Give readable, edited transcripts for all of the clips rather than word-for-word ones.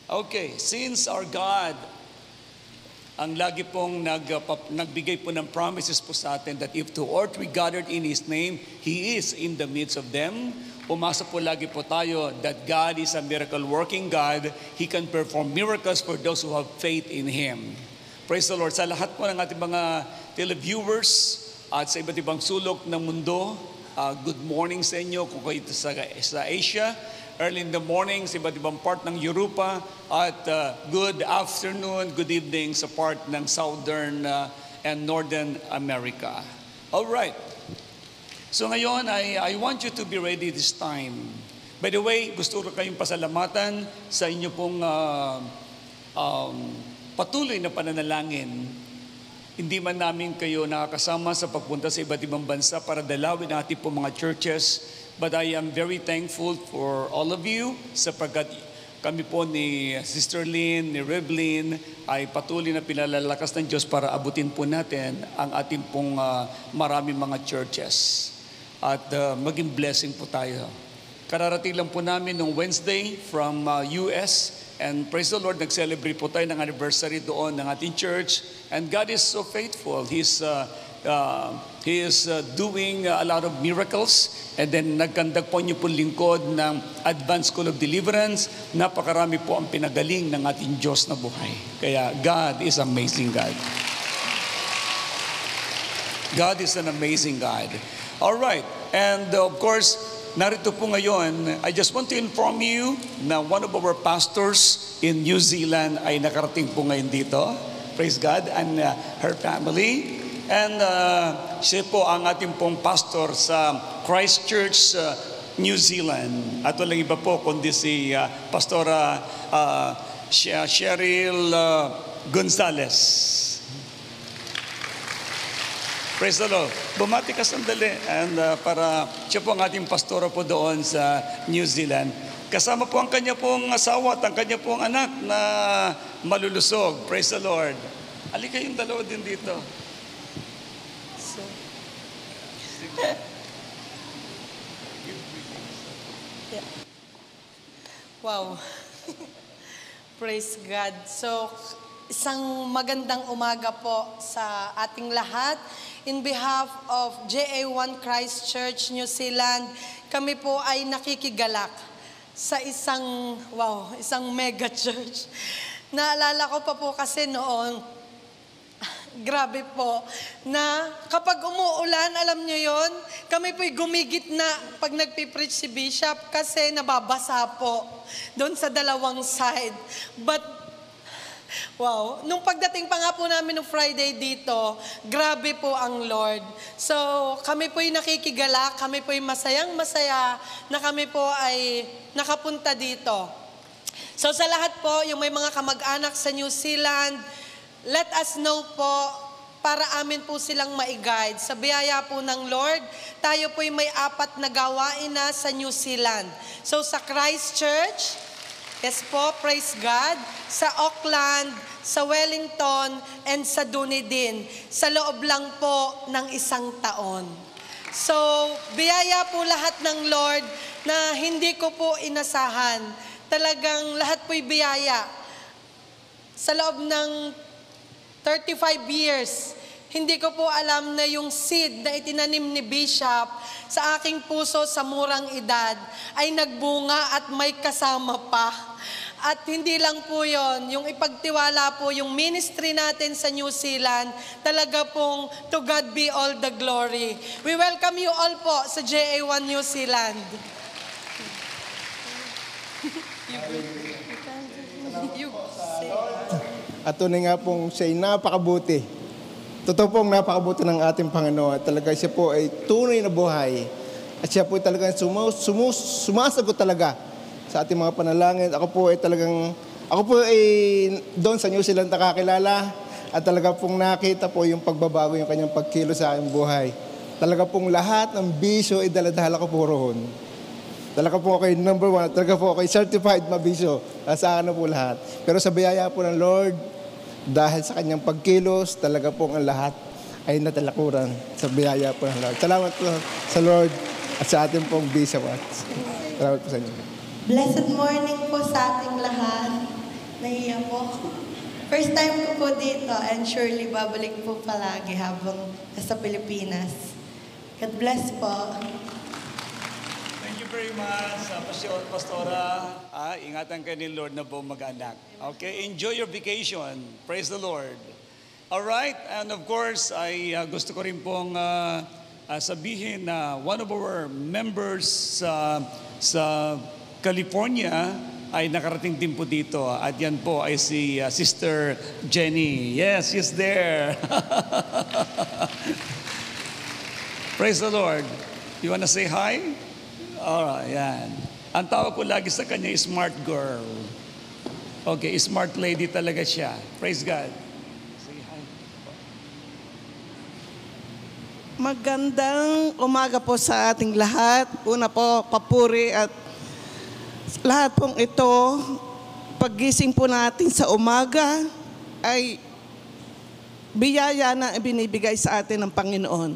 Okay, since our God ang lagi pong nagbigay po ng promises po sa atin that if two or three gathered in His name, He is in the midst of them. Umasa po lagi po tayo that God is a miracle-working God. He can perform miracles for those who have faith in Him. Praise the Lord. Sa lahat po ng ating mga televiewers at sa iba't ibang sulok ng mundo, good morning sa inyo kung kayo sa Asia. Early in the morning sa iba't ibang part ng Europa at good afternoon, good evening sa part ng Southern and Northern America. All right. So ngayon, I want you to be ready this time. By the way, gusto ko kayong pasalamatan sa inyo pong patuloy na pananalangin. Hindi man namin kayo nakakasama sa pagpunta sa iba't ibang bansa para dalawin natin po mga churches. But I am very thankful for all of you sapagkat kami po ni Sister Lynn, ni Revlin ay patuloy na pinalalakas ng Diyos para abutin po natin ang ating pong maraming mga churches. At maging blessing po tayo. Kararating lang po namin noong Wednesday from US and praise the Lord, nag-celebrate po tayo ng anniversary doon ng ating church and God is so faithful. He is doing a lot of miracles and then nagkandag po niyo po lingkod ng Advanced School of Deliverance. Napakarami po ang pinagaling ng ating Diyos na buhay. Kaya God is amazing God. God is an amazing God. All right, and of course, narito po ngayon, I just want to inform you na one of our pastors in New Zealand ay nakarating po ngayon dito. Praise God, and her family. And siya po ang ating pong pastor sa Christchurch, New Zealand. At walang iba po kundi si Pastora Cheryl Gonzalez. Praise the Lord. Bumati ka sandali and para siya po ang ating pastora po doon sa New Zealand. Kasama po ang kanya pong asawa at ang kanya pong anak na malulusog. Praise the Lord. Halika yung dalawa din dito. Yeah. Wow. Praise God. So, isang magandang umaga po sa ating lahat. In behalf of JA1 Christchurch, New Zealand, kami po ay nakikigalak sa isang mega church. Naalala ko pa po kasi noon, grabe po, na kapag umuulan, alam nyo yon, kami po'y gumigit na pag nagpipreach si Bishop kasi nababasa po doon sa dalawang side. But wow, nung pagdating pa nga po namin ng Friday dito, grabe po ang Lord. So, kami po'y nakikigala, kami po'y masayang-masaya na kami po ay nakapunta dito. So, sa lahat po, yung may mga kamag-anak sa New Zealand, let us know po para amin po silang ma-guide. Sa biyaya po ng Lord, tayo po'y may 4 na gawain na sa New Zealand. So, sa Christchurch, yes po, praise God, sa Auckland, sa Wellington, and sa Dunedin, sa loob lang po ng 1 taon. So, biyaya po lahat ng Lord na hindi ko po inasahan. Talagang lahat po'y biyaya. Sa loob ng 35 years, hindi ko po alam na yung seed na itinanim ni Bishop sa aking puso sa murang edad ay nagbunga at may kasama pa. At hindi lang po yon, yung ipagtiwala po yung ministry natin sa New Zealand, talaga pong to God be all the glory. We welcome you all po sa JA1 New Zealand. At tunay nga pong siya'y napakabuti. Totoo pong napakabuti ng ating Panginoon. At talaga siya po ay tunay na buhay. At siya po ay talagang sumasagot talaga sa ating mga panalangin. Ako po ay doon sa New Zealand nakakilala. At talaga pong nakita po yung pagbabago, yung kanyang pagkilo sa aking buhay. Talaga pong lahat ng bisyo ay daladala ko po roon. Talaga po ako number 1. Talaga po ako certified mabisyo. Sa akin na po lahat. Pero sa biyaya po ng Lord, dahil sa kanyang pagkilos, talaga po ang lahat ay natalakuran sa biyaya po ng Lord. Salamat po sa Lord at sa ating pong bishop. Salamat po sa inyo. Blessed morning po sa ating lahat. Nahiya po ako. First time ko po dito and surely babalik po palagi habang nasa Pilipinas. God bless po. Thank you very much, Pastora. Ingatan kayo ni Lord na buong mag-anak. Okay, enjoy your vacation. Praise the Lord. All right, and of course, ay gusto ko rin pong sabihin na one of our members sa California ay nakarating din po dito. At yan po ay si Sister Jenny. Yes, she's there. Praise the Lord. You wanna say hi? Alright, yan. Ang tawag ko lagi sa kanya is smart girl. Okay, smart lady talaga siya. Praise God. Say hi. Magandang umaga po sa ating lahat. Una po, papuri at lahat pong ito, paggising po natin sa umaga ay biyaya na ibinibigay sa atin ng Panginoon.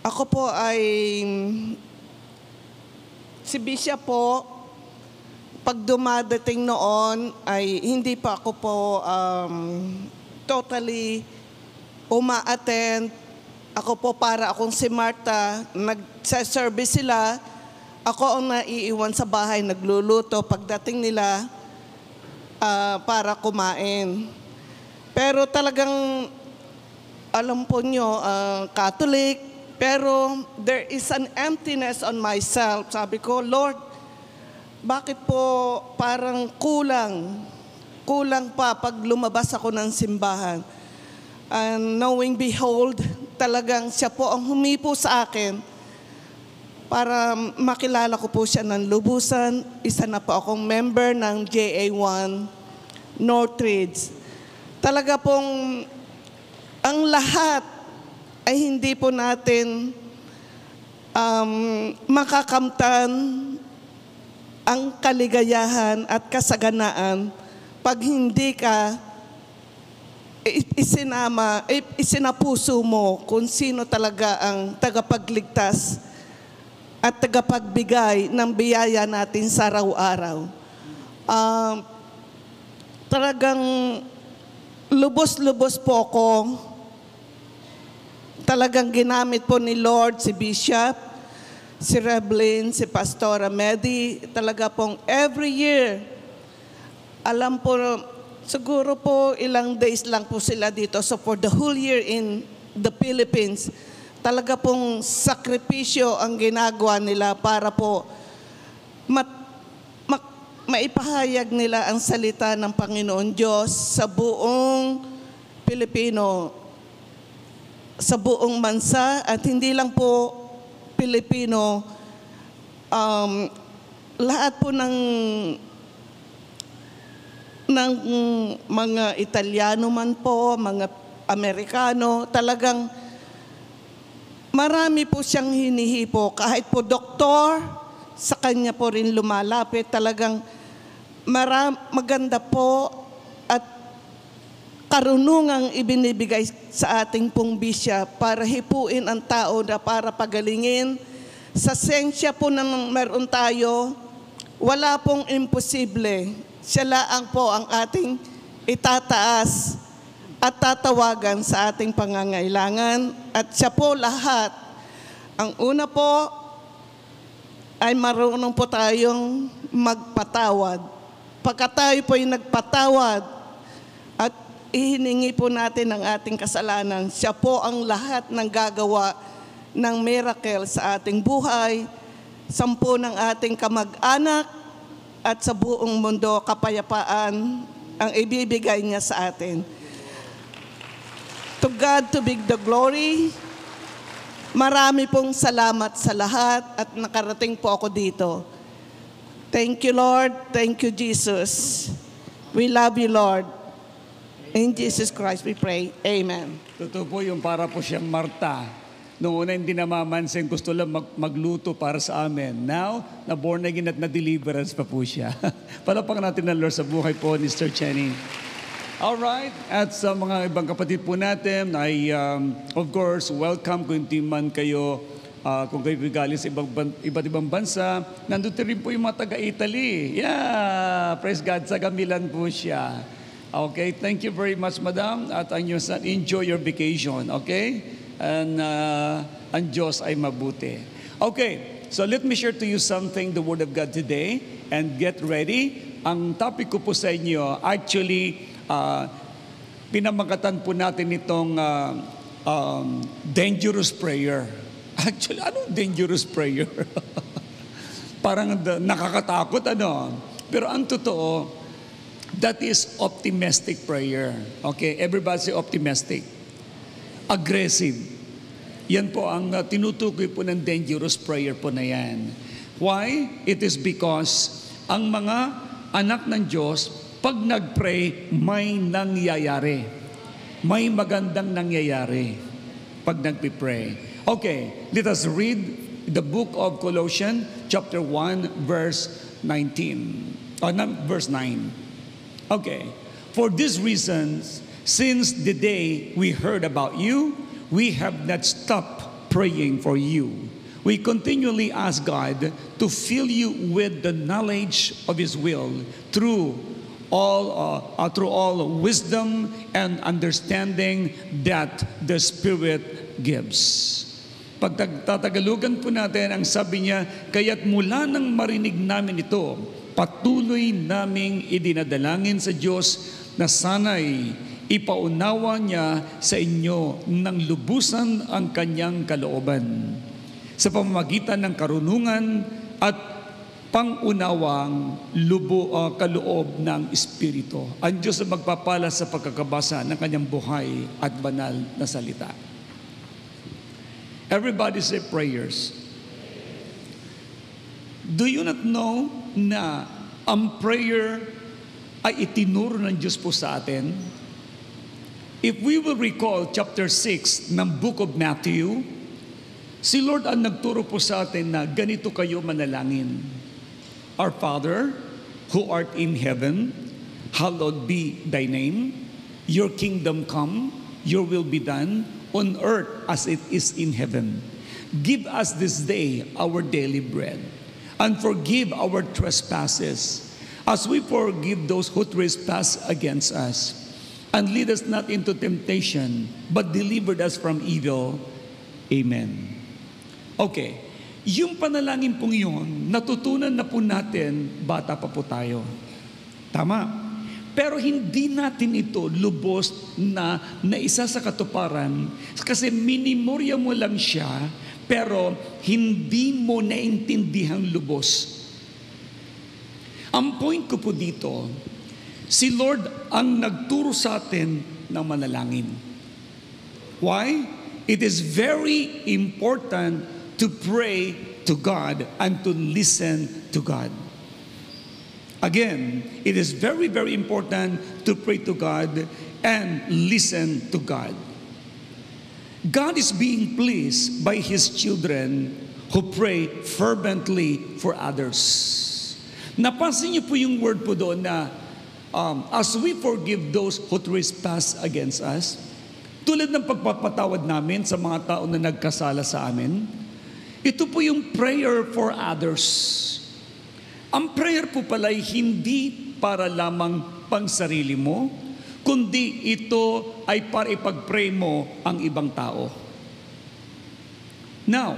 Ako po ay si Bishop po, pag dumadating noon ay hindi pa ako po totally uma-attend. Ako po para akong si Martha, nagsa-service sila, ako ang naiiwan sa bahay, nagluluto pagdating nila para kumain. Pero talagang, alam po nyo, Catholic, pero there is an emptiness on myself. Sabi ko, Lord, bakit po parang kulang pa pag lumabas ako ng simbahan? And knowing, behold, talagang siya po ang humipo sa akin para makilala ko po siya ng lubusan. Isa na po akong member ng JA1 Northridge. Talaga pong ang lahat ay hindi po natin makakamtan ang kaligayahan at kasaganaan pag hindi ka isinapuso mo kung sino talaga ang tagapagligtas at tagapagbigay ng biyaya natin sa araw-araw. Talagang lubos-lubos po ako. Talagang ginamit po ni Lord si Bishop, si Reblin, si Pastora Medi. Talaga pong every year, alam po, siguro po ilang days lang po sila dito. So for the whole year in the Philippines, talaga pong sakripisyo ang ginagawa nila para po maipahayag nila ang salita ng Panginoon Diyos sa buong Pilipino, sa buong bansa at hindi lang po Pilipino, lahat po ng mga Italiano man po, mga Amerikano, talagang marami po siyang hinihipo. Kahit po doktor, sa kanya po rin lumalapit. Talagang maganda po at karunungang ibinibigay sa ating pong bisya para hipuin ang tao na para pagalingin. Sa sensya po na meron tayo, wala pong imposible. Siya lang po ang ating itataas at tatawagan sa ating pangangailangan. At siya po lahat. Ang una po ay marunong po tayong magpatawad. Pagka tayo po ay nagpatawad at ihiningi po natin ang ating kasalanan, siya po ang lahat ng gagawa ng miracle sa ating buhay, 10 ng ating kamag-anak, at sa buong mundo kapayapaan ang ibibigay niya sa atin. To God to be the glory. Marami pong salamat sa lahat at nakarating po ako dito. Thank you, Lord. Thank you, Jesus. We love you, Lord. In Jesus Christ we pray. Amen. Totoo po yung para po siyang Marta. Noong una hindi namamansin, gusto lang magluto para sa amin. Now, na-born again at na-deliverance pa po siya. Palapakan natin ng Lord sa buhay po ni Sister Jenny. Alright, at sa mga ibang kapatid po natin ay of course welcome kung hindi man kayo Kung kayo galing sa iba't ibang bansa, nandun rin po yung mga taga-Italy. Yeah, praise God, sa Gamilan po siya. Okay, thank you very much, Madam. At ang inyong son, enjoy your vacation, okay? And ang Diyos ay mabuti. Okay, so let me share to you something, the Word of God today, and get ready. Ang topic ko po sa inyo, actually, pinamagatan po natin itong dangerous prayer. Actually, anong dangerous prayer? Parang nakakatakot, ano? Pero ang totoo, that is optimistic prayer. Okay, everybody say optimistic. Aggressive. Yan po ang tinutukoy po ng dangerous prayer po na yan. Why? It is because ang mga anak ng Diyos, pag nag-pray, may nangyayari. May magandang nangyayari pag nagpipray. Okay, let us read the book of Colossians, chapter 1, verse 19. Verse 9. Okay, for these reasons, since the day we heard about you, we have not stopped praying for you. We continually ask God to fill you with the knowledge of His will through all wisdom and understanding that the Spirit gives. Pag tatagalugan po natin, ang sabi niya, kaya't mula nang marinig namin ito, patuloy naming idinadalangin sa Diyos na sana'y ipaunawa niya sa inyo ng lubusan ang kanyang kalooban sa pamamagitan ng karunungan at pangunawang kaloob ng Espiritu. Ang Diyos ang magpapala sa pagkakabasa ng kanyang buhay at banal na salita. Everybody say prayers. Do you not know na ang prayer ay itinuro ng Diyos po sa atin? If we will recall chapter 6 ng book of Matthew, si Lord ang nagturo po sa atin na ganito kayo manalangin. Our Father, who art in heaven, hallowed be thy name. Your kingdom come, your will be done, on earth as it is in heaven. Give us this day our daily bread, and forgive our trespasses, as we forgive those who trespass against us. And lead us not into temptation, but deliver us from evil. Amen. Okay, yung panalangin pong yun, natutunan na po natin, bata pa po tayo. Tama. Pero hindi natin ito lubos na isa sa katuparan kasi minimorya mo lang siya pero hindi mo naintindihang lubos. Ang point ko po dito, si Lord ang nagturo sa atin ng manalangin. Why? It is very important to pray to God and to listen to God. Again, it is very, very important to pray to God and listen to God. God is being pleased by His children who pray fervently for others. Napansin niyo po yung word po doon na as we forgive those who trespass against us, tulad ng pagpapatawad namin sa mga tao na nagkasala sa amin, ito po yung prayer for others. Ang prayer po pala ay hindi para lamang pang sarili mo, kundi ito ay para ipag-pray mo ang ibang tao. Now,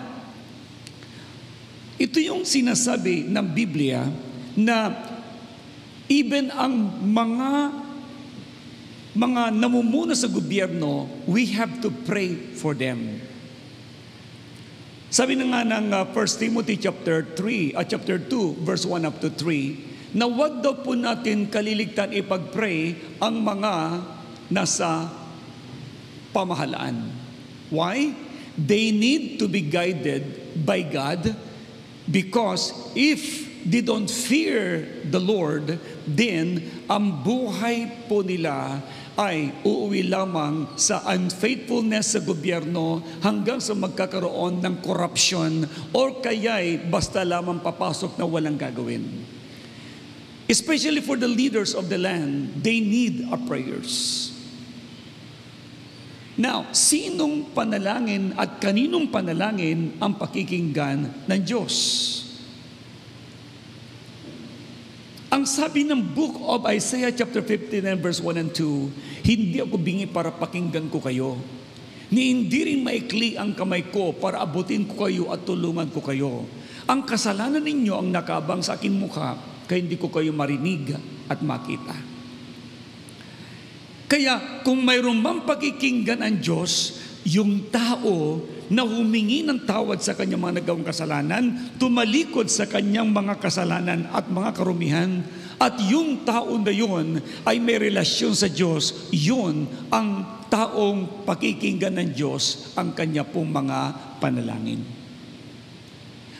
ito yung sinasabi ng Biblia na even ang mga namumuno sa gobyerno, we have to pray for them. Sabi na nga ng 1 Timothy chapter 2, verse 1 up to 3, na wag daw po natin kaliligtan ipag-pray ang mga nasa pamahalaan. Why? They need to be guided by God because if they don't fear the Lord, then ang buhay po nila ay uuwi lamang sa unfaithfulness sa gobyerno hanggang sa magkakaroon ng corruption or kaya'y basta lamang papasok na walang gagawin. Especially for the leaders of the land, they need our prayers. Now, sinong panalangin at kaninong panalangin ang pakikinggan ng Diyos? Ang sabi ng book of Isaiah chapter 59 verse 1 and 2, hindi ako bingi para pakinggan ko kayo, ni hindi rin maikli ang kamay ko para abutin ko kayo at tulungan ko kayo. Ang kasalanan ninyo ang nakabang sa aking mukha, kaya hindi ko kayo marinig at makita. Kaya kung mayroon mang pakikinggan ang Diyos, yung tao na humingi ng tawad sa kanyang mga nagawang kasalanan, tumalikod sa kanyang mga kasalanan at mga karumihan, at yung tao na yun ay may relasyon sa Diyos, yun ang taong pakikinggan ng Diyos ang kanya pong mga panalangin.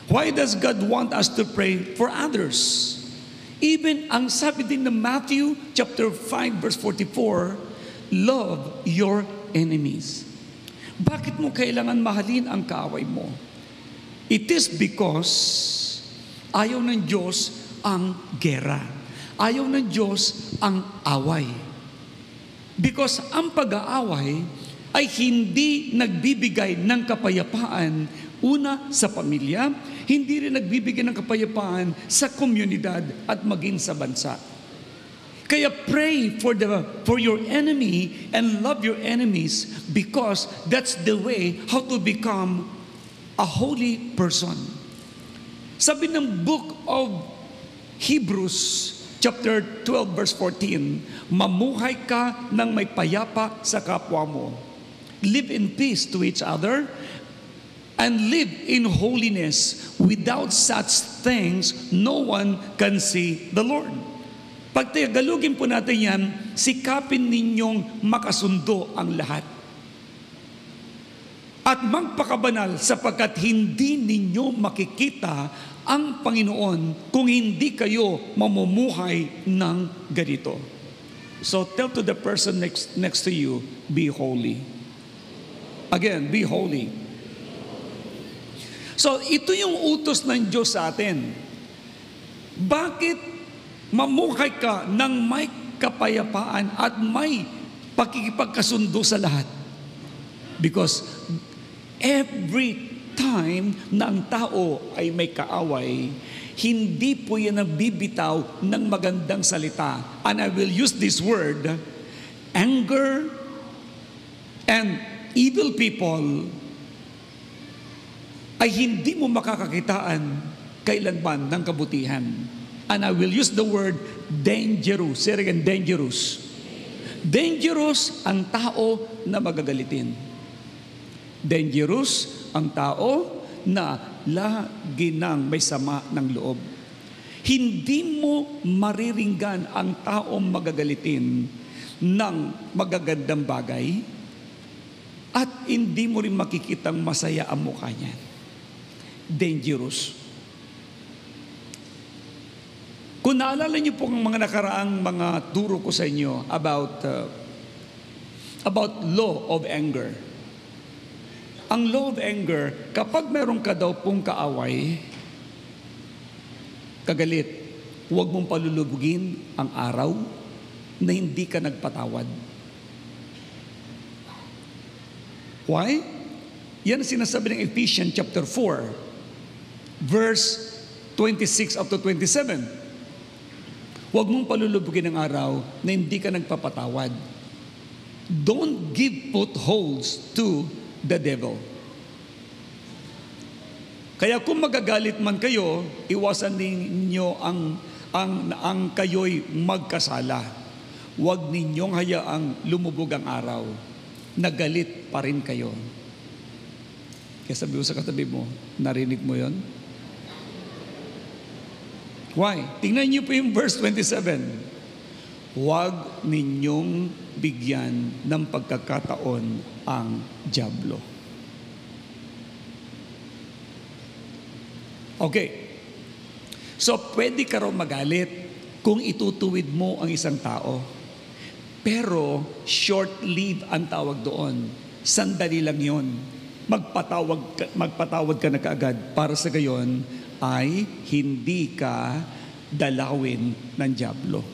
Why does God want us to pray for others? Even ang sabi din ng Matthew chapter 5 verse 44, love your enemies. Bakit mo kailangan mahalin ang kaaway mo? It is because ayaw ng Diyos ang gera. Ayaw ng Diyos ang away. Because ang pag-aaway ay hindi nagbibigay ng kapayapaan, una sa pamilya, hindi rin nagbibigay ng kapayapaan sa komunidad at maging sa bansa. Kaya pray for your enemy and love your enemies, because that's the way how to become a holy person. Sabi ng book of Hebrews chapter 12 verse 14, mamuhay ka ng may payapa sa kapwa mo. Live in peace to each other and live in holiness. Without such things, no one can see the Lord. Pag tagalugin po natin yan, sikapin ninyong makasundo ang lahat. At magpakabanal sapagkat hindi ninyo makikita ang Panginoon kung hindi kayo mamumuhay ng ganito. So tell to the person next to you, be holy. Again, be holy. So ito yung utos ng Diyos sa atin. Bakit mamuhay ka ng may kapayapaan at may pakikipagkasundo sa lahat? Because every time na ang tao ay may kaaway, hindi po yan nabibitaw ng magandang salita. And I will use this word, anger and evil people ay hindi mo makakakitaan kailanman ng kabutihan. And I will use the word dangerous. Say again, dangerous. Dangerous ang tao na magagalitin. Dangerous ang tao na lagi nang may sama ng loob. Hindi mo mariringgan ang taong magagalitin ng magagandang bagay, at hindi mo rin makikitang masaya ang mukha niya. Dangerous. Kung naalala niyo po ang mga nakaraang mga turo ko sa inyo about law of anger. Ang law of anger, kapag meron ka daw pong kaaway, kagalit, huwag mong palulubugin ang araw na hindi ka nagpatawad. Why? Yan ang sinasabi ng Ephesians chapter 4, verse 26 up to 27. Huwag mong palulubugin ang araw na hindi ka nagpapatawad. Don't give footholds to the devil. Kaya kung magagalit man kayo, iwasan ninyo ang kayo'y magkasala. Huwag ninyong hayaang lumubog ang araw. Nagalit pa rin kayo. Kaya sabi mo sa katabi mo, narinig mo yon? Why? Tingnan niyo po yung verse 27. Huwag ninyong bigyan ng pagkakataon ang dyablo. Okay. So, pwede ka raw magalit kung itutuwid mo ang isang tao. Pero, short-lived ang tawag doon. Sandali lang yun. Magpatawad ka na kaagad. Para sa gayon, ay hindi ka dalawin ng dyablo.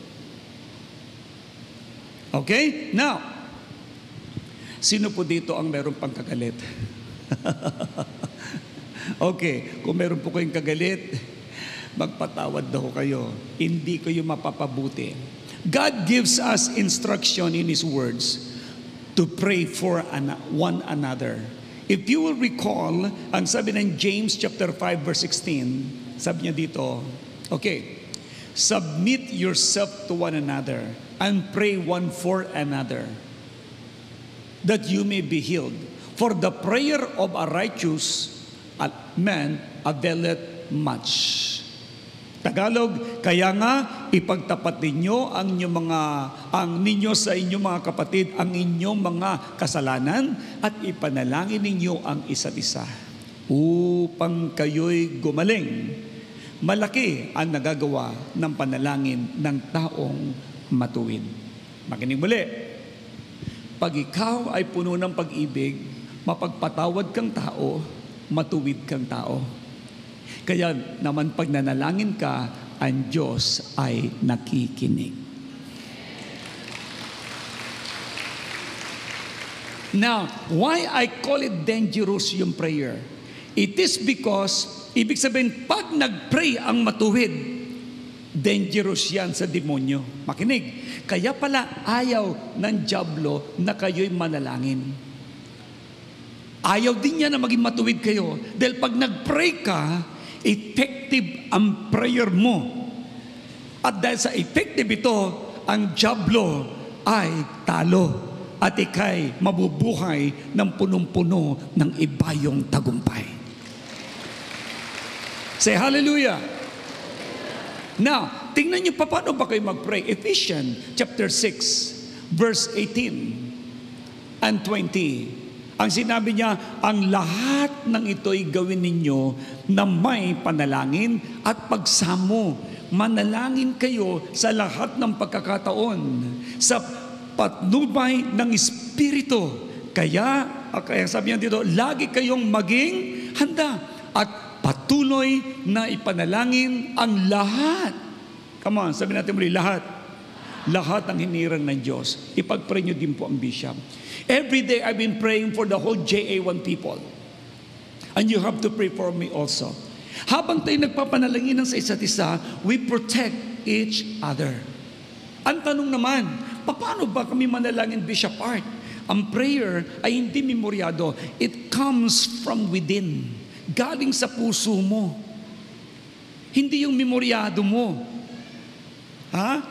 Okay? Now, Sino po dito ang meron pang kagalit? Okay, kung meron po kayong kagalit, magpatawad daw kayo. Hindi kayo mapapabuti. God gives us instruction in His words to pray for one another. If you will recall, ang sabi ng James chapter 5 verse 16, sabi niya dito, okay, submit yourself to one another and pray one for another, that you may be healed. For the prayer of a righteous man availeth much. Tagalog, kaya nga ipagtapat ninyo ang ninyo sa inyong mga kapatid ang inyong mga kasalanan at ipanalangin ninyo ang isa't isa upang kayo'y gumaling. Malaki ang nagagawa ng panalangin ng taong matuwid. Makinig muli. Pag ikaw ay puno ng pag-ibig, mapagpatawad kang tao, matuwid kang tao. Kaya naman pag nanalangin ka, ang Diyos ay nakikinig. Now, why I call it dangerous yung prayer? It is because, ibig sabihin, pag nag-pray ang matuwid, dangerous yan sa demonyo. Makinig. Kaya pala ayaw ng dyablo na kayo'y manalangin. Ayaw din niya na maging matuwid kayo. Dahil pag nag-pray ka, effective ang prayer mo. At dahil sa effective ito, ang dyablo ay talo. At ikay mabubuhay ng punong-puno ng ibayong tagumpay. Say hallelujah! Now, tingnan niyo pa paano ba kayo mag-pray. Ephesians chapter 6, verse 18 and 20. Ang sinabi niya, ang lahat ng ito'y gawin ninyo na may panalangin at pagsamo. Manalangin kayo sa lahat ng pagkakataon, sa patnubay ng Espiritu. Kaya sabi niya dito, lagi kayong maging handa at patuloy na ipanalangin ang lahat. Come on, sabi natin muli, lahat. Lahat ang hinirang ng Diyos. Ipag-pray nyo din po ang bishop. Every day I've been praying for the whole JA1 people. And you have to pray for me also. Habang tayo nagpapanalangin sa isa't isa, we protect each other. Ang tanong naman, paano ba kami manalangin, Bishop Art? Ang prayer ay hindi memoryado. It comes from within. Galing sa puso mo. Hindi yung memoryado mo.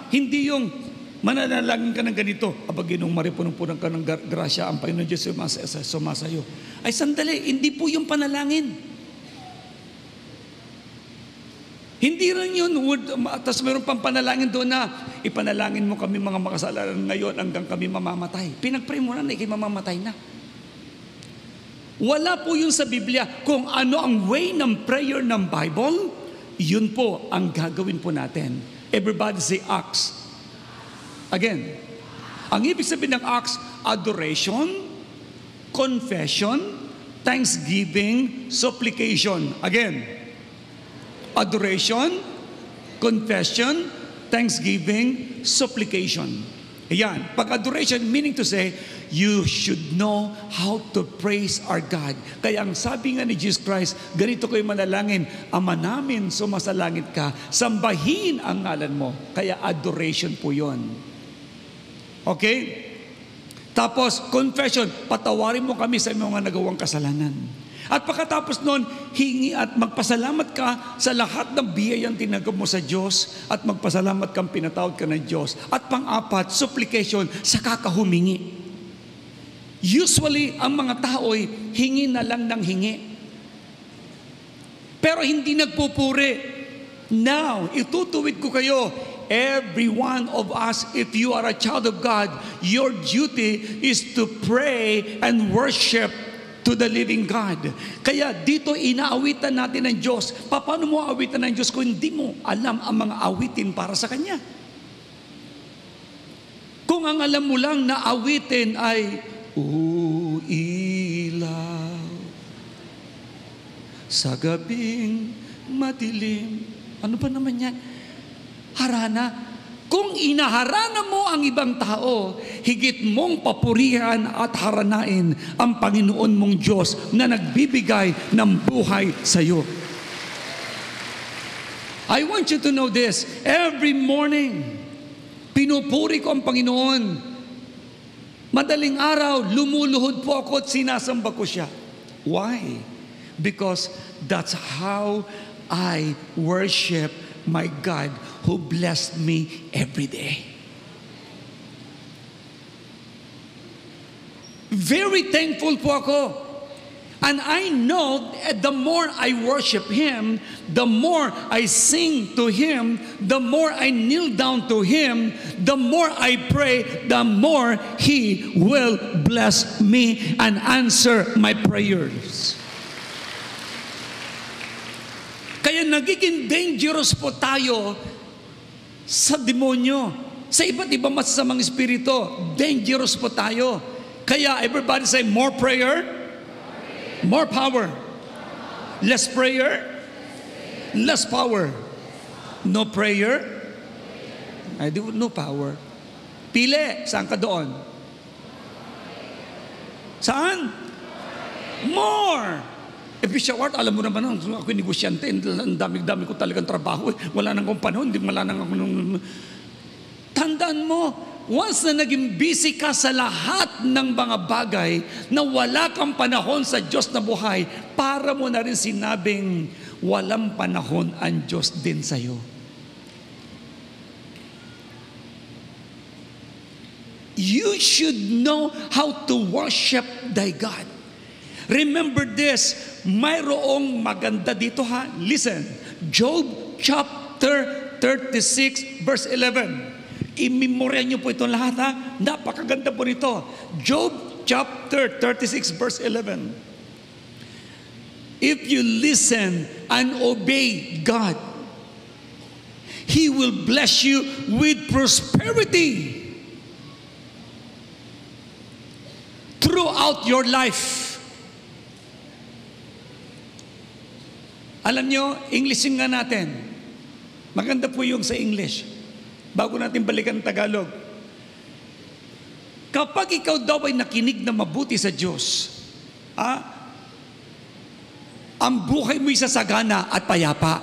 Hindi yung mananalangin ka ng ganito. Abag Ginoong maripunong-punong ka ng grasya, ang Panginoon Diyos sumasayo. Ay sandali, hindi po yung panalangin. Hindi rin yun. Tapos mayroon pang panalangin doon na ipanalangin mo kami mga makasalanan ngayon hanggang kami mamamatay. Pinag-pray mo na ikay mamamatay na. Wala po yun sa Biblia. Kung ano ang way ng prayer ng Bible, yun po ang gagawin po natin. Everybody say acts. Again, ang ibig sabihin ng acts, adoration, confession, thanksgiving, supplication. Again, adoration, confession, thanksgiving, supplication. Ayan. Pag adoration, meaning to say, you should know how to praise our God. Kaya ang sabi nga ni Jesus Christ, ganito kayo manalangin, Ama namin, sumasalangit ka, sambahin ang ngalan mo. Kaya adoration po yun. Okay? Tapos, confession, patawarin mo kami sa mga nagawang kasalanan. At pagkatapos nun, hingi at magpasalamat ka sa lahat ng biyayang tinanggap mo sa Diyos at magpasalamat kang pinatawad ka ng Diyos. At pang-apat, supplication, saka ka humingi. Usually, ang mga tao'y hingi na lang ng hingi. Pero hindi nagpupuri. Now, itutuwid ko kayo, every one of us, if you are a child of God, your duty is to pray and worship to the living God. Kaya dito inaawitan natin ng Diyos. Paano mo aawitan ng Diyos kung hindi mo alam ang mga awitin para sa Kanya? Kung ang alam mo lang na awitin ay ilaw sa gabing madilim. Ano ba naman yan? Harana, Kung inaharana mo ang ibang tao, higit mong papurihan at haranain ang Panginoon mong Diyos na nagbibigay ng buhay sa iyo. I want you to know this. Every morning, pinupuri ko ang Panginoon. Madaling araw, lumuluhod po ako at sinasamba ko siya. Why? Because that's how I worship my God who blessed me every day. Very thankful po ako. And I know that the more I worship Him, the more I sing to Him, the more I kneel down to Him, the more I pray, the more He will bless me and answer my prayers. Kaya nagiging dangerous po tayo sa demonyo, sa iba't ibang masasamang espiritu. Dangerous po tayo. Kaya everybody say, more prayer, more power. Less prayer, less power. No prayer, no power. Pili, saan ka doon? Saan? More. Bishop, alam mo naman, ako negosyante, ang dami-dami ko talagang trabaho. Wala nang akong panahon, wala nang akong... Tandaan mo, once na naging busy ka sa lahat ng mga bagay na wala kang panahon sa Diyos na buhay, para mo na rin sinabing walang panahon ang Diyos din sa iyo. You should know how to worship thy God. Remember this, mayroong maganda dito ha. Listen, Job chapter 36 verse 11. I-memorya niyo po itong lahat ha. Napakaganda po nito. Job chapter 36 verse 11. If you listen and obey God, He will bless you with prosperity throughout your life. Alam nyo, Englishin nga natin. Maganda po yung sa English. Bago natin balikan ang Tagalog. Kapag ikaw daw ay nakinig na mabuti sa Diyos, ang buhay mo isasagana at payapa.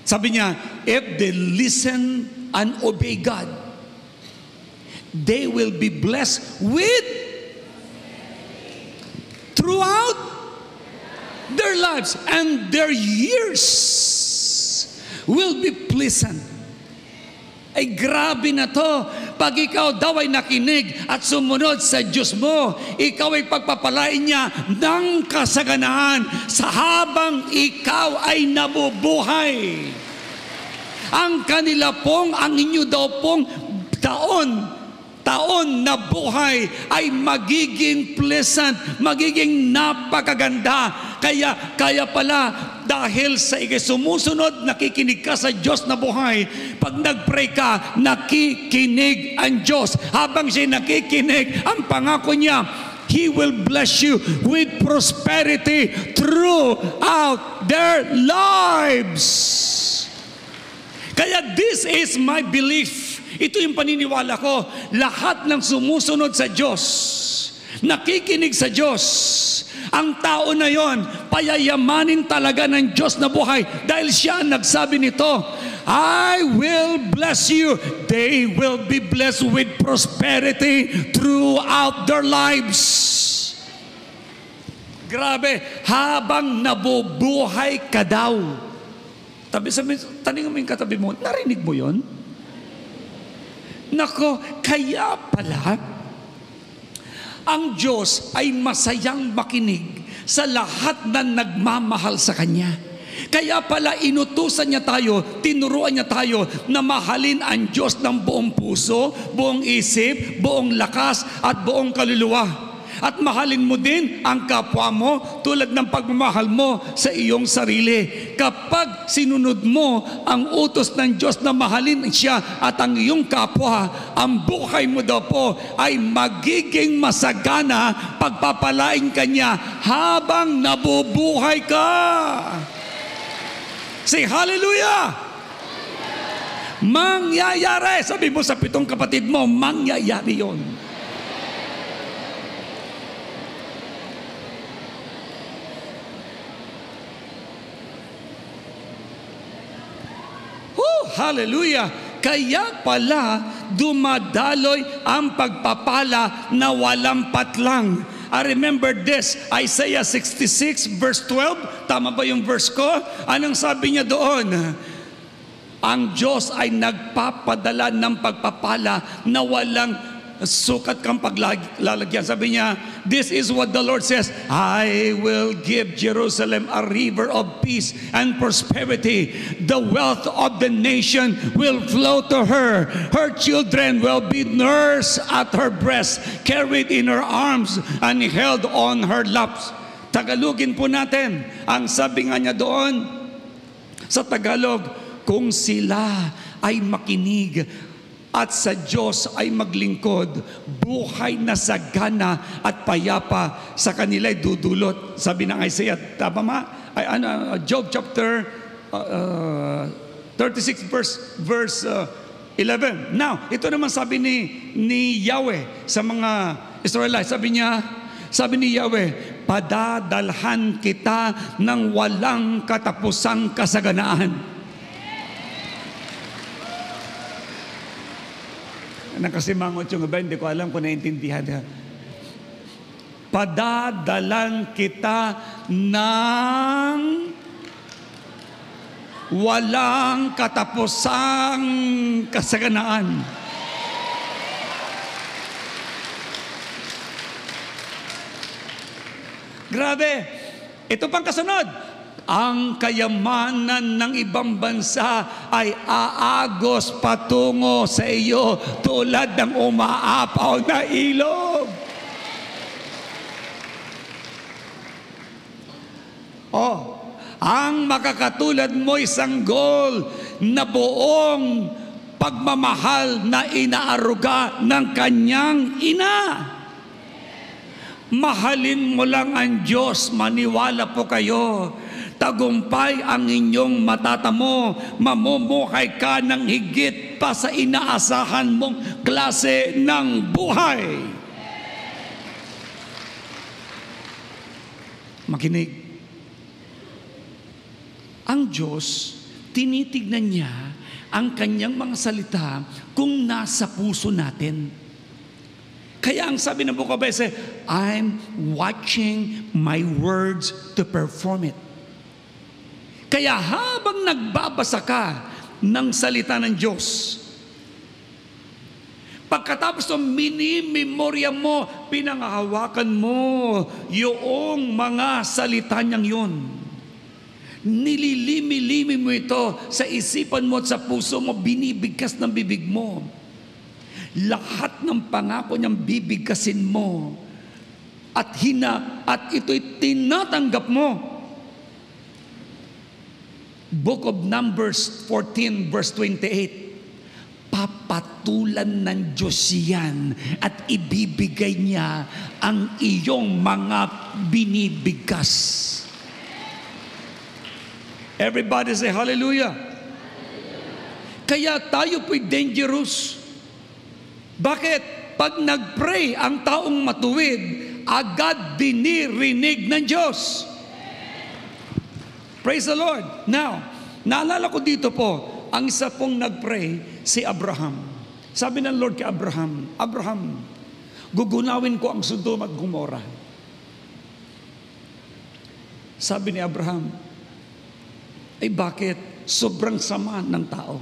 Sabi niya, if they listen and obey God, they will be blessed with throughout their lives, and their years will be pleasant. Ay grabe na to. Pag ikaw daw ay nakinig at sumunod sa Diyos mo, ikaw ay pagpapalain niya ng kasaganaan sa habang ikaw ay nabubuhay. Ang kanila pong, ang inyo daw pong taon na buhay ay magiging pleasant, magiging napakaganda. Kaya pala, dahil sa sumusunod, nakikinig ka sa Diyos na buhay. Pag nag-pray ka, nakikinig ang Diyos. Habang siya nakikinig, ang pangako niya, He will bless you with prosperity throughout their lives. Kaya this is my belief. Ito yung paniniwala ko. Lahat ng sumusunod sa Diyos, nakikinig sa Diyos, ang tao na yon, payayamanin talaga ng Diyos na buhay dahil siya ang nagsabi nito, I will bless you. They will be blessed with prosperity throughout their lives. Grabe, habang nabubuhay ka daw. Taningin mo yung katabi mo, narinig mo yon? Nako, kaya pala, ang Diyos ay masayang makinig sa lahat na nagmamahal sa Kanya. Kaya pala inutusan niya tayo, tinuruan niya tayo na mahalin ang Diyos ng buong puso, buong isip, buong lakas at buong kaluluwa. At mahalin mo din ang kapwa mo tulad ng pagmamahal mo sa iyong sarili. Kapag sinunod mo ang utos ng Diyos na mahalin siya at ang iyong kapwa, ang buhay mo daw po ay magiging masagana, pagpapalain ka niya habang nabubuhay ka. Say hallelujah! Mangyayari. Sabi mo sa 7 kapatid mo, mangyayari yon. Hallelujah! Kaya pala dumadaloy ang pagpapala na walang patlang. I remember this, Isaiah 66 verse 12. Tama ba yung verse ko? Anong sabi niya doon? Ang Diyos ay nagpapadala ng pagpapala na walang sukat kang paglalagyan. Sabi niya, this is what the Lord says, I will give Jerusalem a river of peace and prosperity. The wealth of the nation will flow to her. Her children will be nursed at her breast, carried in her arms, and held on her laps. Tagalogin po natin. Ang sabi nga niya doon sa Tagalog, kung sila ay makinig at sa Diyos ay maglingkod, buhay na sagana at payapa sa kanila'y dudulot. Sabi ng Isaiah, tama ma? Job chapter 36 verse 11. Now, ito naman sabi ni Yahweh sa mga Israelites. Sabi ni Yahweh, padadalhan kita ng walang katapusang kasaganaan. Nakasimangot yung iba, hindi ko alam kung naiintindihan. Padadalan kita ng walang katapusang kasaganaan. Grabe! Ito pang kasunod. Ang kayamanan ng ibang bansa ay aagos patungo sa iyo tulad ng umaapaw na ilog. Ang makakatulad mo'y sanggol na buong pagmamahal na inaaruga ng kanyang ina. Mahalin mo lang ang Diyos, maniwala po kayo. Tagumpay ang inyong matatamo, mamumuhay ka ng higit pa sa inaasahan mong klase ng buhay. Makinig. Ang Diyos, tinitignan niya ang kanyang mga salita kung nasa puso natin. Kaya ang sabi ng Book of Isaiah, I'm watching my words to perform it. Kaya habang nagbabasa ka ng salita ng Diyos, pagkatapos ng minimemorya mo, pinangahawakan mo yung mga salita niyang yun. Nililimi-limi mo ito sa isipan mo at sa puso mo, binibigkas ng bibig mo. Lahat ng pangako niyang bibigkasin mo at ito'y tinatanggap mo. Book of Numbers 14 verse 28. Papatulan ng Diyos yan at ibibigay niya ang iyong mga binibigkas. Everybody say hallelujah. Kaya tayo po'y dangerous. Bakit? Pag nag-pray ang taong matuwid, agad dinirinig ng Diyos. Praise the Lord. Now, naalala ko dito po, ang isa pong nag-pray, si Abraham. Sabi ng Lord kay Abraham, Abraham, gugunawin ko ang Sodom at Gomorrah. Sabi ni Abraham, ay bakit? Sobrang sama ng tao.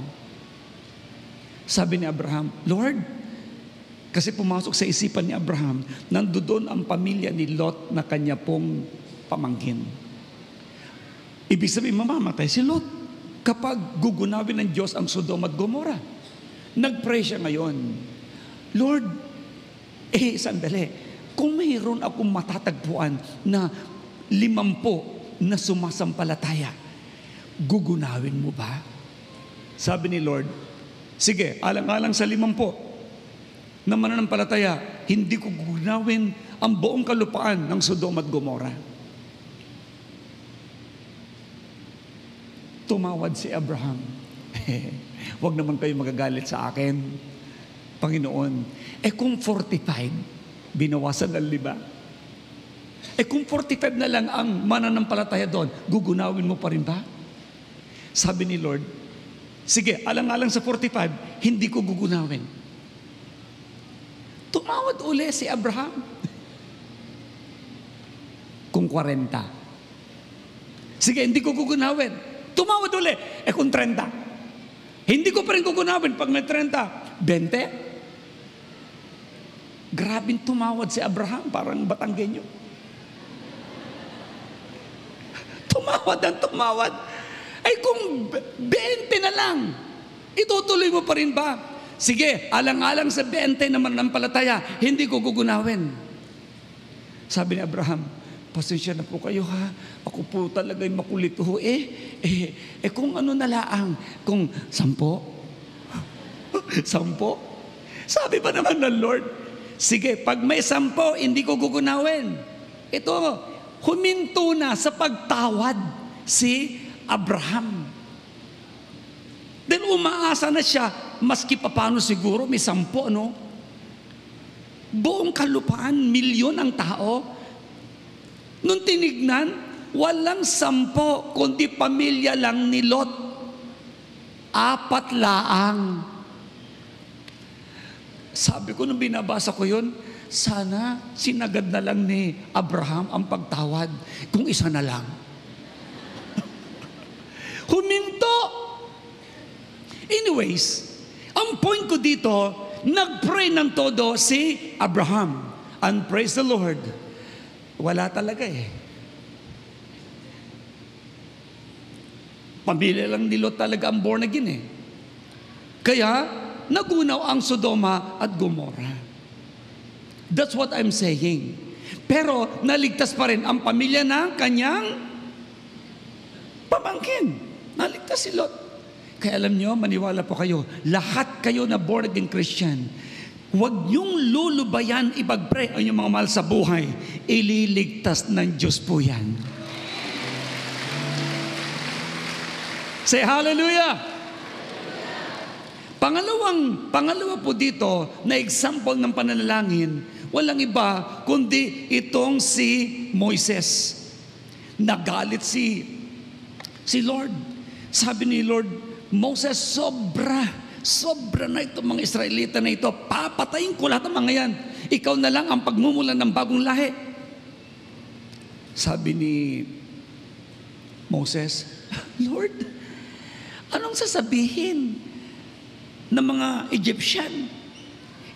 Sabi ni Abraham, Lord, kasi pumasok sa isipan ni Abraham, nandoon ang pamilya ni Lot na kanya pong pamangkin. Ibig sabihin, mamamatay si Lot kapag gugunawin ng Diyos ang Sodom at Gomorrah. Nag-pray siya ngayon, Lord, sandali, kung mayroon akong matatagpuan na 50 na sumasampalataya, gugunawin mo ba? Sabi ni Lord, sige, alang-alang sa 50 na mananampalataya, hindi ko gugunawin ang buong kalupaan ng Sodom at Gomorrah. Tumawad si Abraham. Huwag naman kayo magagalit sa akin, Panginoon. Kung 45, binawasan ng 5. Kung 45 na lang ang mananampalataya doon, gugunawin mo pa rin ba? Sabi ni Lord, sige, alang-alang sa 45, hindi ko gugunawin. Tumawad uli si Abraham. Kung 40. Sige, hindi ko gugunawin. Tumawad uli. Kung 30. Hindi ko pa rin gugunawin pag may 30. 20. Grabing tumawad si Abraham, parang Batanggenyo. Tumawad ang tumawad. Kung 20 na lang, itutuloy mo pa rin ba? Sige, alang-alang sa 20 na mananampalataya, hindi ko gugunawin. Sabi ni Abraham, pasensya na po kayo ha, ako po talaga'y makulit ho. Kung ano na laang, kung 10? 10? Sabi pa naman ng Lord, sige, pag may 10, hindi ko gugunawin. Ito, huminto na sa pagtawad si Abraham. Then umaasa na siya, maski papano siguro, may 10, no? Buong kalupaan, milyon ang tao. Nung tinignan, walang 10, kundi pamilya lang ni Lot. 4 laang. Sabi ko nung binabasa ko yun, sana sinagad na lang ni Abraham ang pagtawad kung isa na lang. Huminto. Anyways, ang point ko dito, nag-pray ng todo si Abraham. And praise the Lord, wala talaga Pamilya lang ni Lot talaga ang born again Kaya, nagunaw ang Sodoma at Gomorrah. That's what I'm saying. Pero, naligtas pa rin ang pamilya ng kanyang pamangkin. Naligtas si Lot. Kaya alam nyo, maniwala po kayo, lahat kayo na born again Christian, huwag niyong lulubayan, ipag-pray ang inyong mga mahal sa buhay. Ililigtas ng Diyos po yan. Say hallelujah! Pangalawa po dito na example ng pananalangin, walang iba kundi itong si Moises. Nagalit si Lord. Sabi ni Lord, Moses, sobra na ito mga Israelita na ito. Papatayin ko lahat ng mga yan. Ikaw na lang ang pagmumulan ng bagong lahi. Sabi ni Moses, Lord, anong sasabihin ng mga Egyptian?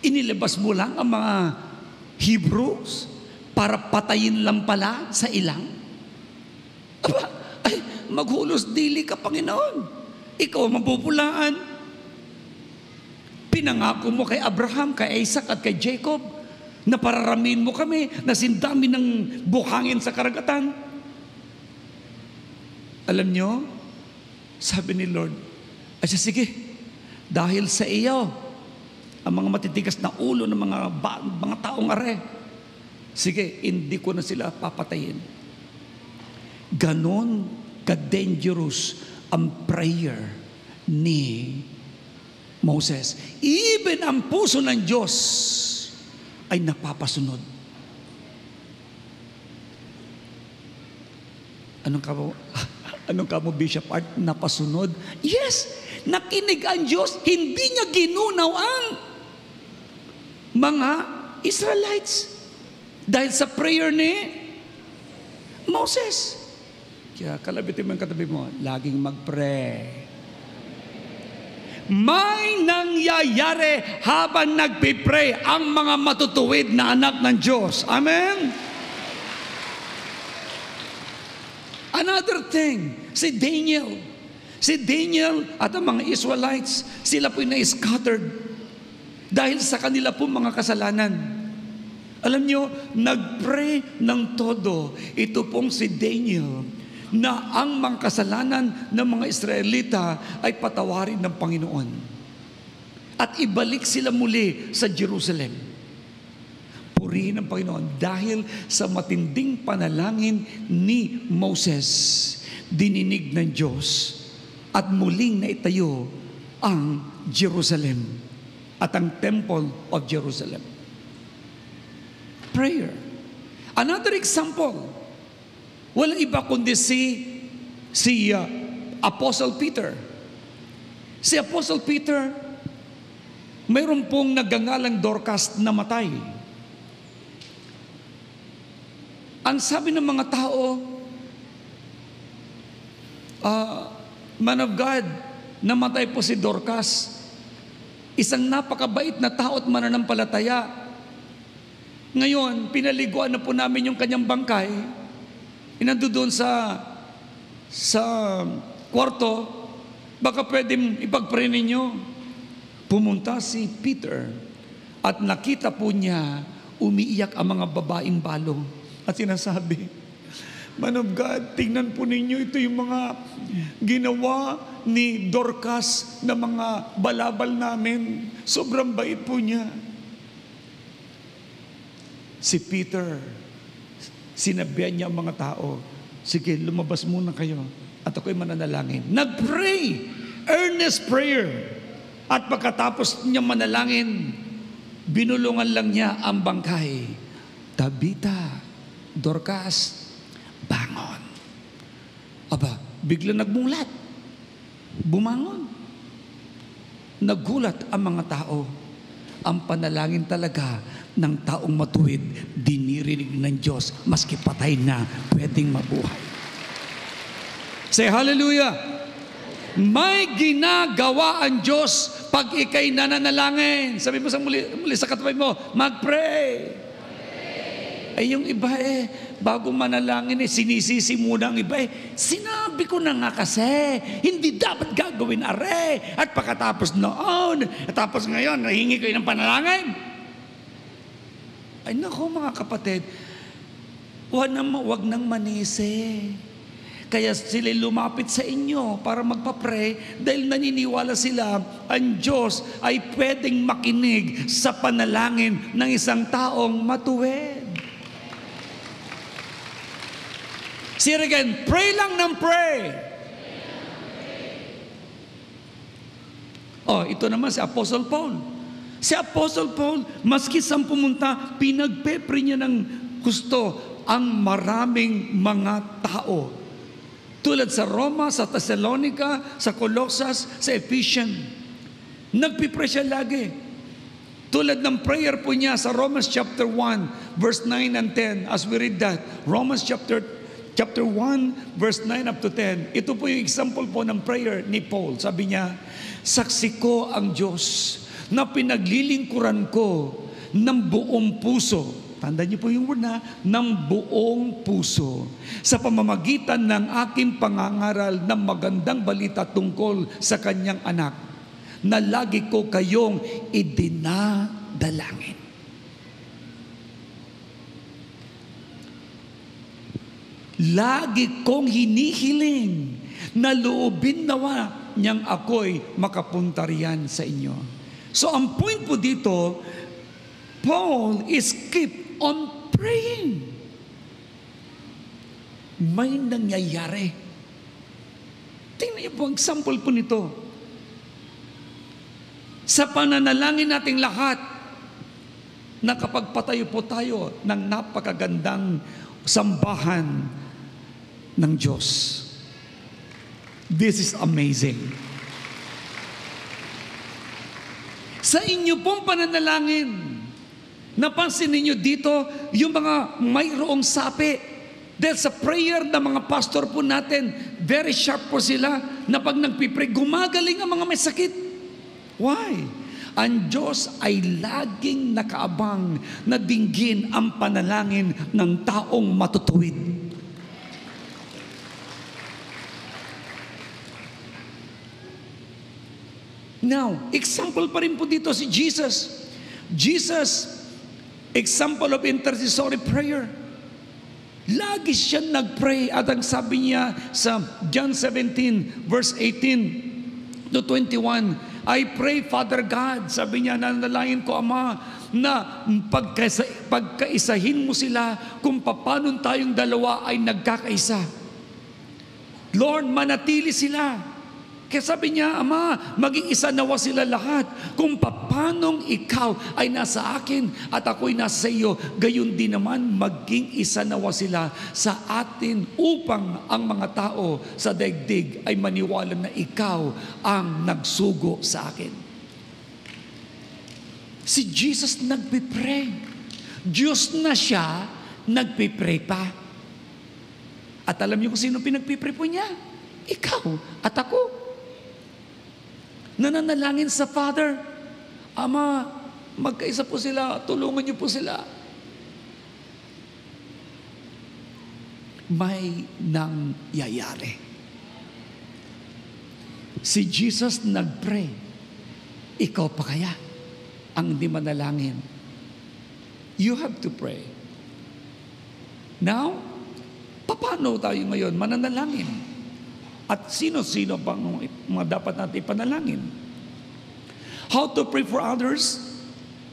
Inilabas mo lang ang mga Hebrews para patayin lang pala sa ilang? Maghulos dili ka, Panginoon. Ikaw ang mapupulaan. Pinangako mo kay Abraham, kay Isaac at kay Jacob na pararamin mo kami na sindami ng buhangin sa karagatan. Alam nyo, sabi ni Lord, sige, dahil sa iyo, ang mga matitigas na ulo ng mga taong are, sige, hindi ko na sila papatayin. Ganon ka-dangerous ang prayer ni Moses. Even ang puso ng Diyos ay napapasunod. Anong kamo, Bishop Art? Napasunod? Yes! Nakinig ang Diyos. Hindi niya ginunaw ang mga Israelites. Dahil sa prayer ni Moses. Kaya kalabitin mo yung katabi mo, laging mag-pray. May nangyayari habang nagpipray ang mga matutuwid na anak ng Diyos. Amen? Another thing, si Daniel at ang mga Israelites, sila po'y na-scattered dahil sa kanila po mga kasalanan. Alam nyo, nag-pray ng todo. Ito pong si Daniel na ang mga kasalanan ng mga Israelita ay patawarin ng Panginoon. At ibalik sila muli sa Jerusalem. Purihin ng Panginoon dahil sa matinding panalangin ni Moses, dininig ng Diyos at muling naitayo ang Jerusalem at ang Temple of Jerusalem. Prayer. Another example, walang iba kundi si Apostle Peter. Si Apostle Peter, mayroon pong nagangalang Dorcas na matay. Ang sabi ng mga tao, man of God, namatay po si Dorcas. Isang napakabait na tao at mananampalataya. Ngayon, pinaliguan na po namin yung kanyang bangkay. Nandoon sa kwarto, baka pwedeng ipag-pray ninyo. Pumunta si Peter at nakita po niya umiiyak ang mga babaeng balong at sinasabi, Man of God, tingnan po ninyo, ito yung mga ginawa ni Dorcas na mga balabal namin. Sobrang bait po niya. Si Peter, sinabihan niya ang mga tao, sige, lumabas muna kayo at ako'y mananalangin. Nag-pray, earnest prayer. At pagkatapos niya manalangin, binulungan lang niya ang bangkay. Tabita, Dorcas, bangon. Aba, bigla nagmulat. Bumangon. Nagulat ang mga tao. Ang panalangin talaga ng taong matuwid, dinirinig ng Diyos, maski patay na, pwedeng mabuhay. Say hallelujah! May ginagawa ang Diyos pag ikay nananalangin. Sabi mo sa muli sa katabi mo, mag-pray. Ay yung iba bago manalangin sinisisi muna ang iba sinabi ko na nga kasi, hindi dapat gagawin are. At pagkatapos noon, tapos ngayon, nahingi kayo ng panalangin. Ay nako mga kapatid, wag nang manisi. Kaya sila lumapit sa inyo para magpa-pray dahil naniniwala sila ang Diyos ay pwedeng makinig sa panalangin ng isang taong matuwid. Say it again, pray lang ng pray. Oh, ito naman si Apostle Paul. Si Apostle Paul, maski saan pumunta, pinagpepre niya ng gusto ang maraming mga tao. Tulad sa Roma, sa Thessalonica, sa Colossus, sa Ephesians. Nagpipray siya lagi. Tulad ng prayer po niya sa Romans chapter 1, verse 9 and 10. As we read that, Romans chapter 1, verse 9 up to 10. Ito po yung example po ng prayer ni Paul. Sabi niya, saksi ko ang Diyos na pinaglilingkuran ko ng buong puso. Tandaan niyo po yung word na, ng buong puso. Sa pamamagitan ng aking pangangaral ng magandang balita tungkol sa kanyang anak, na lagi ko kayong idinadalangin. Lagi kong hinihiling na loobin nawa niyang ako'y makapunta riyan sa inyo. So ang point po dito, Paul is keep on praying. May nangyayari. Tingnan niyo po ang example po nito. Sa pananalangin nating lahat, nakapagpatayo po tayo ng napakagandang sambahan ng Diyos. This is amazing. Sa inyo pong pananalangin, napansin ninyo dito yung mga mayroong sapi. Dahil sa prayer ng mga pastor po natin, very sharp po sila na pag nagpipray, gumagaling ang mga may sakit. Why? Ang Diyos ay laging nakaabang na dinggin ang panalangin ng taong matutuwid. Now, example pa rin po dito si Jesus. Jesus, example of intercessory prayer. Lagi siya nag-pray at ang sabi niya sa John 17 verse 18 to 21, I pray, Father God, sabi niya, nanalangin ko, Ama, na pagkaisahin mo sila kung paano tayong dalawa ay nagkakaisa. Lord, manatili sila. Kaya sabi niya, Ama, maging isa nawa sila lahat. Kung papanong ikaw ay nasa akin at ako'y nasa iyo, gayon din naman maging isa nawa sila sa atin upang ang mga tao sa daigdig ay maniwala na ikaw ang nagsugo sa akin. Si Jesus nagpipray. Diyos na siya, nagpipray pa. At alam niyo kung sino pinagpipray po niya? Ikaw at ako. Nananalangin sa Father, Ama, magkaisa po sila, tulungan niyo po sila. May nangyayari. Si Jesus nagpray, ikaw pa kaya ang hindi manalangin? You have to pray. Now, paano tayo ngayon mananalangin? At sino-sino bang mga dapat natin ipanalangin? How to pray for others?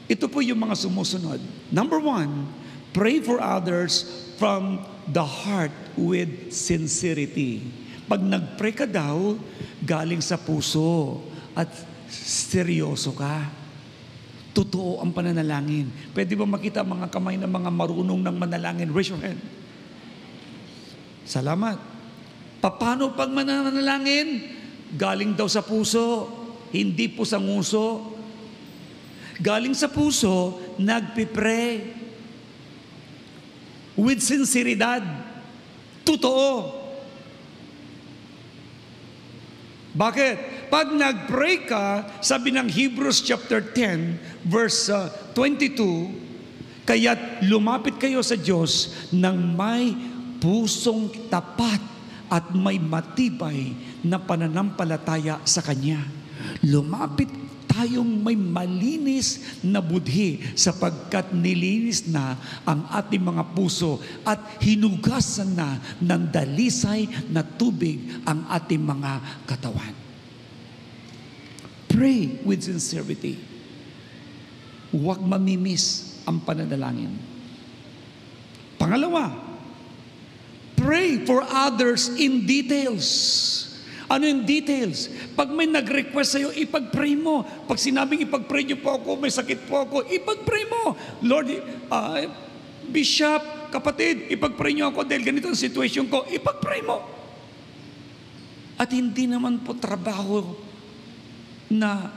Ito po yung mga sumusunod. Number 1, pray for others from the heart with sincerity. Pag nag-pray ka daw, galing sa puso at seryoso ka. Totoo ang pananalangin. Pwede ba makita mga kamay ng mga marunong ng manalangin? Raise your hand. Salamat. Paano pag mananalangin? Galing daw sa puso, hindi po sa nguso. Galing sa puso, nagpipray. With sinceridad. Totoo. Bakit? Pag nagpray ka, sabi ng Hebrews chapter 10, verse 22, kaya't lumapit kayo sa Diyos ng may pusong tapat at may matibay na pananampalataya sa Kanya. Lumapit tayong may malinis na budhi sapagkat nilinis na ang ating mga puso at hinugasan na ng dalisay na tubig ang ating mga katawan. Pray with sincerity. Huwag mamimiss ang pananalangin. Pangalawa, pray for others in details. Ano yung details? Pag may nag-request sa'yo, ipag-pray mo. Pag sinabing ipag-pray niyo po ako, may sakit po ako, ipag-pray mo. Lord, Bishop, kapatid, ipag-pray niyo ako dahil ganito ang situation ko, ipag-pray mo. At hindi naman po trabaho na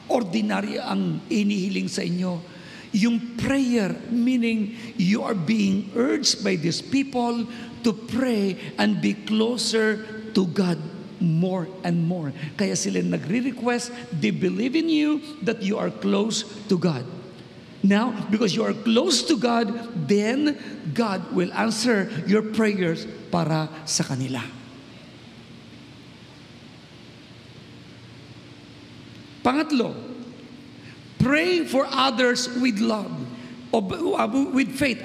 ordinary ang inihiling sa inyo. Yung prayer, meaning you are being urged by these people to pray and be closer to God more and more. Kaya sila nagre-request, they believe in you that you are close to God. Now, because you are close to God, then God will answer your prayers para sa kanila. Pangatlo, pray for others with love. With faith,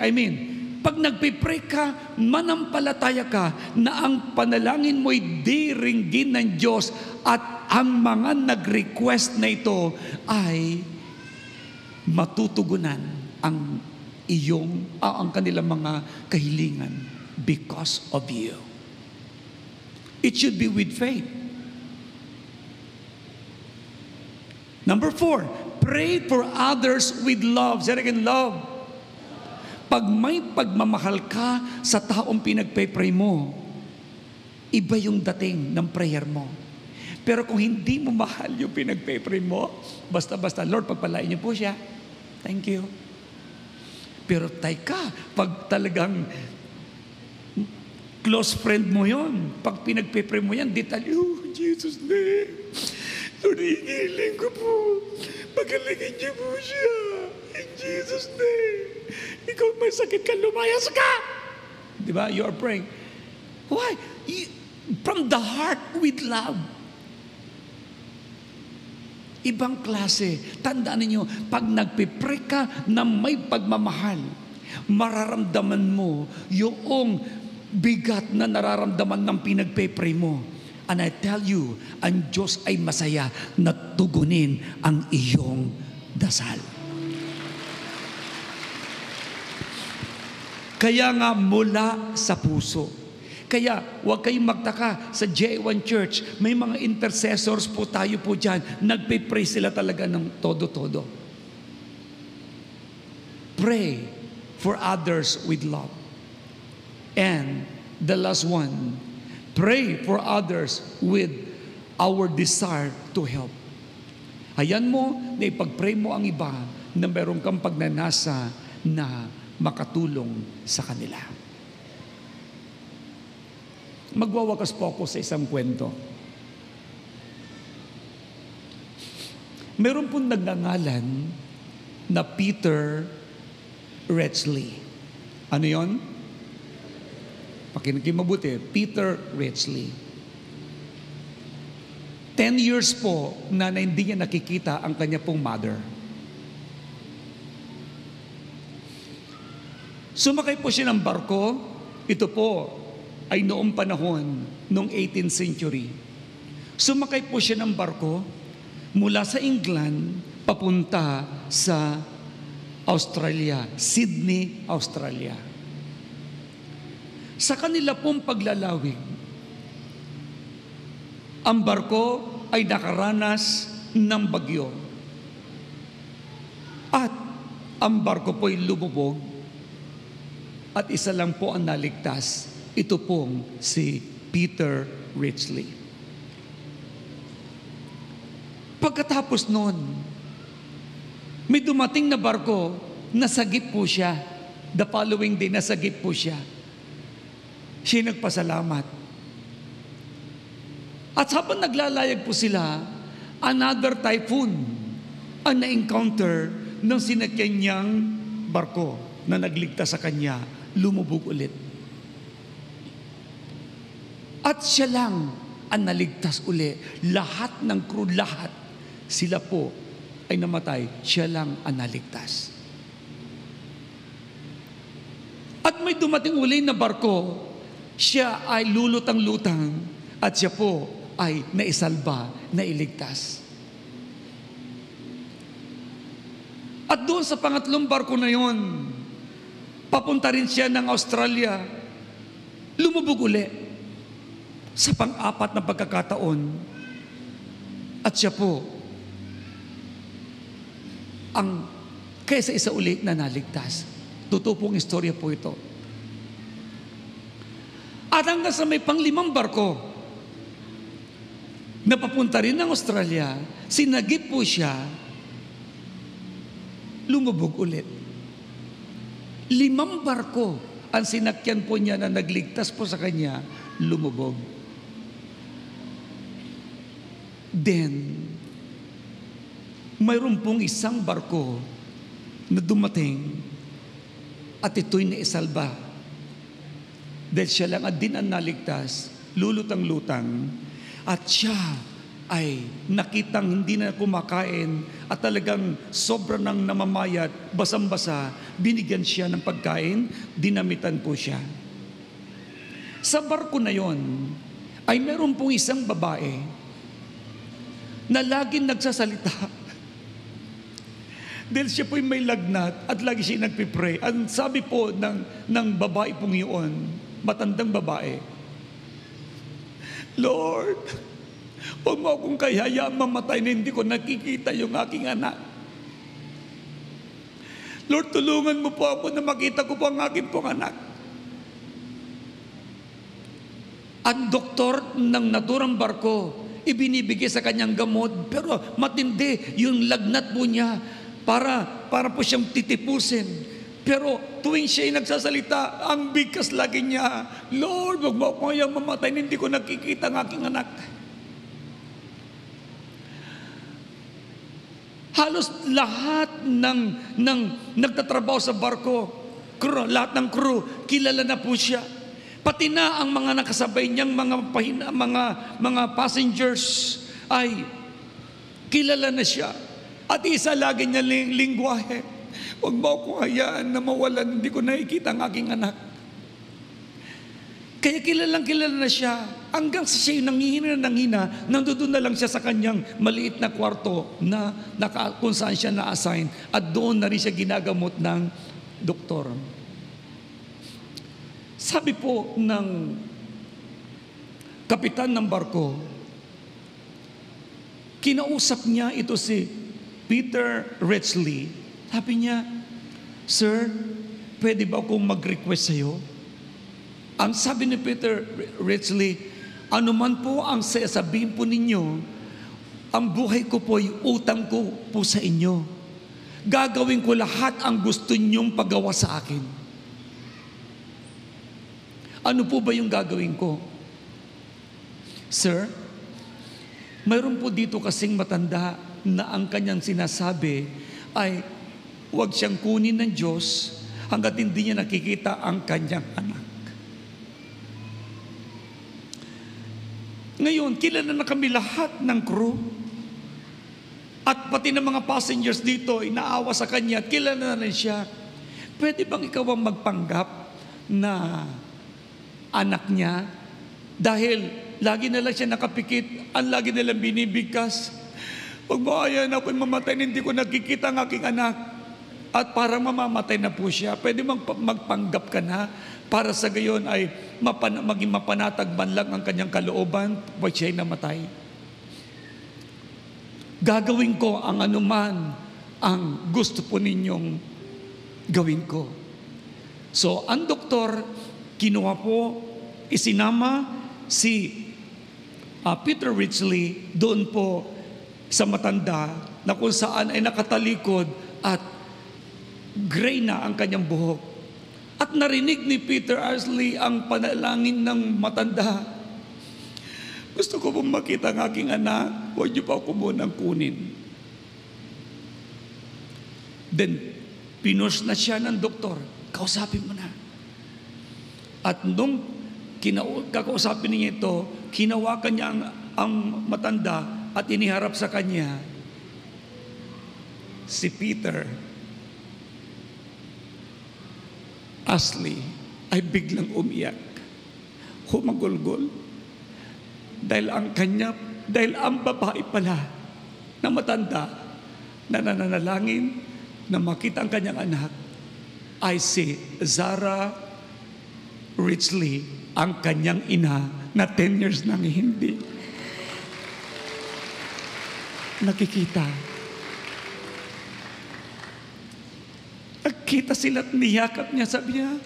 Pag nagpipray ka, manampalataya ka na ang panalangin mo'y diringgin ng Diyos at ang mga nag-request na ito ay matutugunan ang kanilang mga kahilingan because of you. It should be with faith. Number 4, pray for others with love. Say again, love. Pag may pagmamahal ka sa taong pinagpe-pray mo, iba yung dating ng prayer mo. Pero kung hindi mo mahal yung pinagpe-pray mo, basta-basta, Lord, pagpalain niyo po siya. Thank you. Pero pag talagang close friend mo yon, pag pinagpe-pray mo yan, detalyo, Jesus name. Lord, hihiling ko po. Pagalingin niyo po siya. In Jesus' name. Ikaw may sakit ka, lumayas ka. Diba? You are praying. Why? From the heart with love. Ibang klase. Tandaan niyo, pag nagpipray ka na may pagmamahal, mararamdaman mo yung bigat na nararamdaman ng pinagpipray mo. And I tell you, ang Diyos ay masaya na tugunin ang iyong dasal. Kaya nga mula sa puso. Kaya huwag kayong magtaka sa J1 Church. May mga intercessors po tayo po dyan. Nagpe-pray sila talaga ng todo-todo. Pray for others with love. And the last one, pray for others with our desire to help. Ayan mo na ipag-pray mo ang iba na meron kang pagnanasa na makatulong sa kanila. Magwawakas po ako sa isang kwento. Meron pong nagngangalan na Peter Ridgely. Ano yon? Pakinig mabuti. Peter Ridgely. 10 years po na hindi niya nakikita ang kanya pong mother. Sumakay po siya ng barko. Ito po ay noong panahon, noong 18th century. Sumakay po siya ng barko mula sa England papunta sa Australia, Sydney, Australia. Sa kanila pong paglalawig, ang barko ay nakaranas ng bagyo. At ang barko po ay lumubog at isa lang po ang naligtas. Ito pong si Peter Ridgely. Pagkatapos noon, may dumating na barko, nasagip po siya. The following day, nasagip po siya. Siya nagpasalamat. At habang naglalayag po sila, another typhoon ang na-encounter ng sinakyan niyang barko na nagligtas sa kanya, lumubog ulit. At siya lang ang naligtas uli. Lahat ng crew, lahat, sila po ay namatay. Siya lang ang naligtas. At may dumating uli na barko, siya ay lulutang-lutang at siya po ay naisalba, nailigtas. At doon sa pangatlong barko na yon, papunta rin siya ng Australia, lumubog uli. Sa pang-apat na pagkakataon, at siya po ang kaysa isa uli na naligtas. Totoo pong istorya po ito. At hanggang sa may pang-5 barko na papunta rin ng Australia, sinagip po siya, lumubog ulit. 5 barko ang sinakyan po niya na nagligtas po sa kanya, lumubog. Then, mayroon pong isang barko na dumating at ito'y naisalba. Dahil siya lang at din ang naligtas, lulutang-lutang, at siya ay nakitang hindi na kumakain at talagang sobra nang namamayat, basang-basa, binigyan siya ng pagkain, dinamitan po siya. Sa barko na yon, ay meron pong isang babae na laging nagsasalita. Dahil siya po'y may lagnat at lagi siya nagpipray. Ang sabi po ng babae pong yun, matandang babae, Lord, huwag mo akong kayayaan mamatay na hindi ko nakikita yung aking anak. Lord, tulungan mo po ako na makita ko po ang aking pong anak. Ang doktor ng naturang barko, ibinibigay sa kanyang gamot, pero matindi yung lagnat po niya para po siyang titipusin. Pero tuwing siya ay nagsasalita, ang bigkas lagi niya, Lord, wag mo ako kayang mamatay, hindi ko nakikita ang aking anak. Halos lahat ng nagtatrabaho sa barko, lahat ng crew, kilala na po siya. Pati na ang mga nakasabay niyang mga passengers ay kilala na siya. At isa lagi niya lingwahe, huwag mo akong hayaan na mawalan, hindi ko nakikita ang aking anak. Kaya kilala na siya. Hanggang sa siya nanghihina, nandoon na lang siya sa kanyang maliit na kwarto na kung saan siya na-assign. At doon na rin siya ginagamot ng doktor. Sabi po ng kapitan ng barko, kinausap niya ito si Peter Ridgely. Sabi niya, "Sir, pwede ba akong mag-request sa'yo?" Ang sabi ni Peter Ridgely, "Ano man po ang sasabihin po ninyo, ang buhay ko po ay utang ko po sa inyo. Gagawin ko lahat ang gusto ninyong pagawa sa akin." Ano po ba yung gagawin ko? "Sir, mayroon po dito kasing matanda na ang kanyang sinasabi ay huwag siyang kunin ng Diyos hanggat hindi niya nakikita ang kanyang anak." Ngayon, kilala na kami lahat ng crew. At pati ng mga passengers dito, inaawa sa kanya at kilala na rin siya. Pwede bang ikaw ang magpanggap na anak niya? Dahil lagi na lang siya nakapikit, ang lagi na lang binibigkas. Pag maayan ako'y mamatay, hindi ko nakikita ang aking anak. At parang mamamatay na po siya. Pwede bang magpanggap ka na para sa gayon ay maging mapanatag man lang ang kanyang kalooban pag siya'y namatay? Gagawin ko ang anuman ang gusto po ninyong gawin ko. So, ang doktor, kinuha po, isinama si Peter Ridgely doon po sa matanda na kung saan ay nakatalikod at gray na ang kanyang buhok. At narinig ni Peter Ridgely ang panalangin ng matanda. "Gusto ko pong makita ang aking anak. Huwag niyo pa ako munang kunin." Then, pinush na siya ng doktor. "Kausapin mo na." At nung kakausapin niya ito, kinawakan niya ang matanda at iniharap sa kanya si Peter. Ashley ay biglang umiyak, humagulgol. Dahil ang babae pala na matanda na nananalangin na makita ang kanyang anak ay si Zara Ridgely, ang kanyang ina na 10 years nang hindi nakikita. Nagkita sila at niyakap niya. Sabi niya,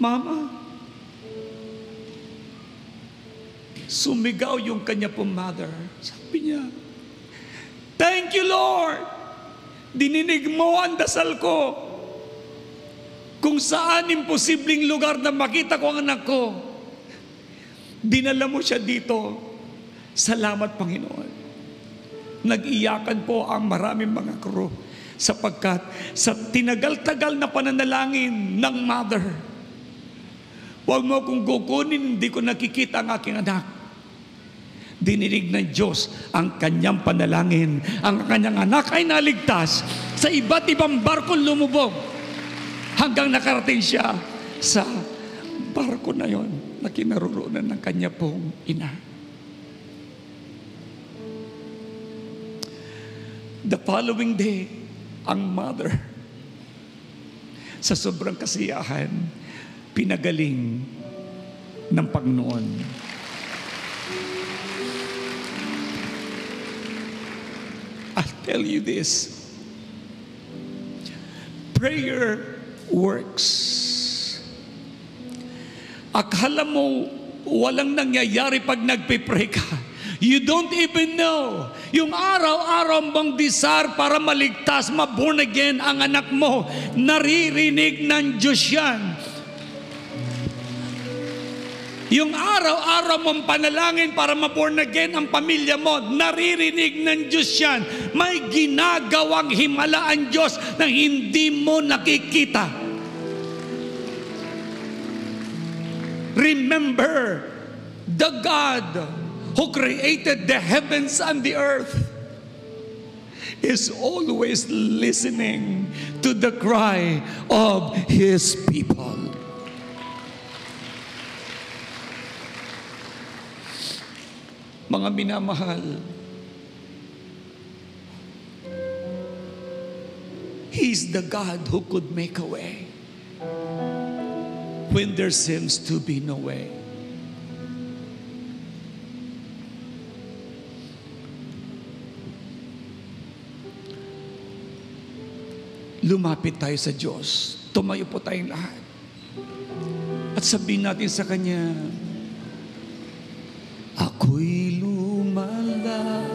"Mama." Sumigaw yung kanya pong mother. Sabi niya, "Thank you, Lord. Dininig mo ang dasal ko. Kung saan imposibleng lugar na makita ko ang anak ko, dinala mo siya dito. Salamat, Panginoon." Nag-iyakan po ang maraming mga crew sapagkat sa tinagal-tagal na pananalangin ng mother, "Huwag mo akong kukunin, hindi ko nakikita ang aking anak." Dininig ng Diyos ang kanyang panalangin. Ang kanyang anak ay naligtas sa iba't ibang barko lumubog hanggang nakarating siya sa barko na yon na kinaroroonan ng kanya pong ina. The following day, ang mother, sa sobrang kasiyahan, pinagaling ng Panginoon. I'll tell you this. Prayer works. Akala mo walang nangyayari pag nagpe-pray ka. You don't even know. Yung araw-araw mong desire para maligtas, ma-born again ang anak mo, naririnig ng Diyos yan. Yung araw-araw mong panalangin para ma-born again ang pamilya mo, naririnig ng Diyos yan. May ginagawang himala ang Diyos na hindi mo nakikita. Remember, the God who created the heavens and the earth is always listening to the cry of His people. Mga minamahal, He's the God who could make a way when there seems to be no way. lumapit tayo sa Diyos. Tumayo po tayong lahat. At sabihin natin sa Kanya, ako'y lumalapit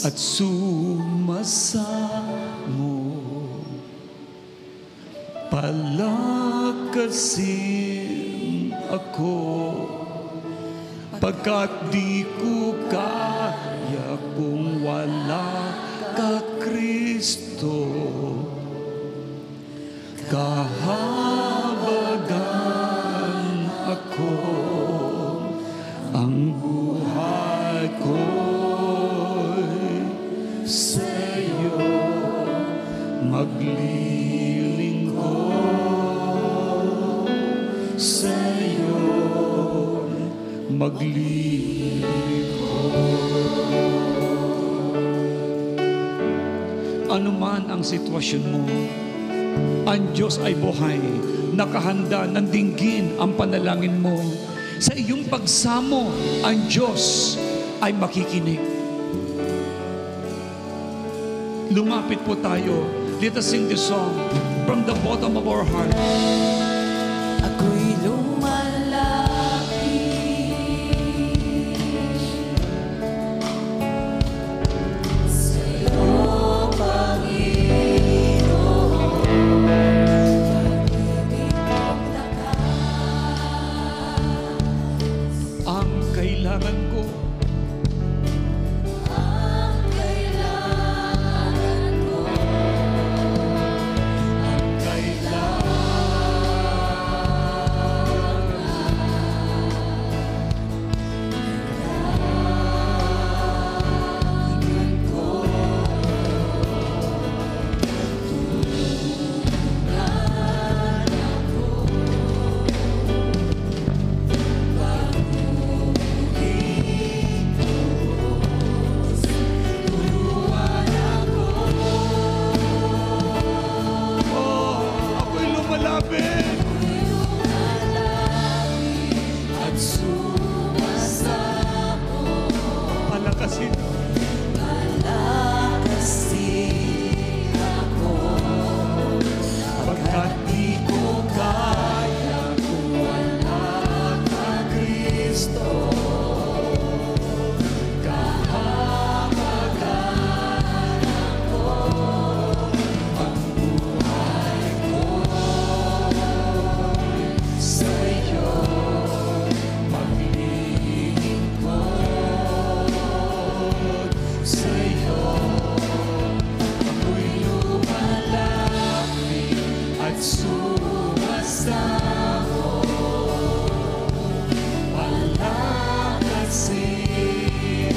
at sumasamo, palakasin ako, pagkat di ko kaya kung wala ka, Kristo. Kahabagan ako, ang buhay ko'y sa'yo maglilingkod, sa'yo maglilingkod. Ano man ang sitwasyon mo, ang Diyos ay buhay, nakahanda ng dinggin ang panalangin mo. Sa iyong pagsamo, ang Diyos ay makikinig. Lumapit po tayo. Let us sing this song from the bottom of our heart. Ako'y lumalapit sa'yo, Panginoon. Pag-ibig mong takas Ang kailangan ko, ang kailangan ko. ako'y lumalapit. At sumasamo, Palakasin. palakasin ako, Pagkat di ko kaya kung wala ka, Kristo. Kahabagan ako, ang buhay ko'y sa'yo maglilingkod, sa'yo ako'y lumalapit at sumasamo, palakasin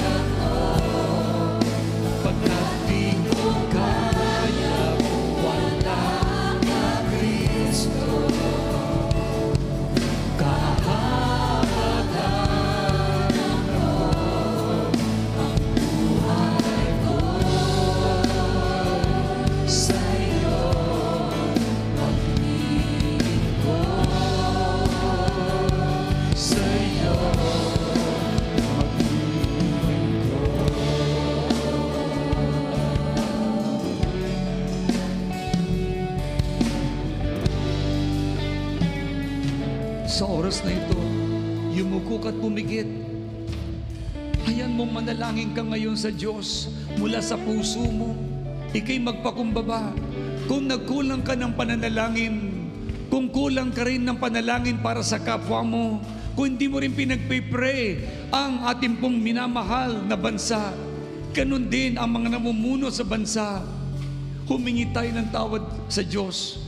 ako, pagkat di ko kaya kung wala ka, Kristo. Kahabagan ako, ang buhay ko'y sa'yo maglilingkod, sa'yo Sa oras na ito, yumuko at pumigit. Hayaan mong manalangin ka ngayon sa Diyos mula sa puso mo. Ika'y magpakumbaba. Kung nagkulang ka ng pananalangin, kung kulang ka rin ng panalangin para sa kapwa mo, kung hindi mo rin pinagpipray ang ating pong minamahal na bansa, ganun din ang mga namumuno sa bansa. Humingi tayo ng tawad sa Diyos.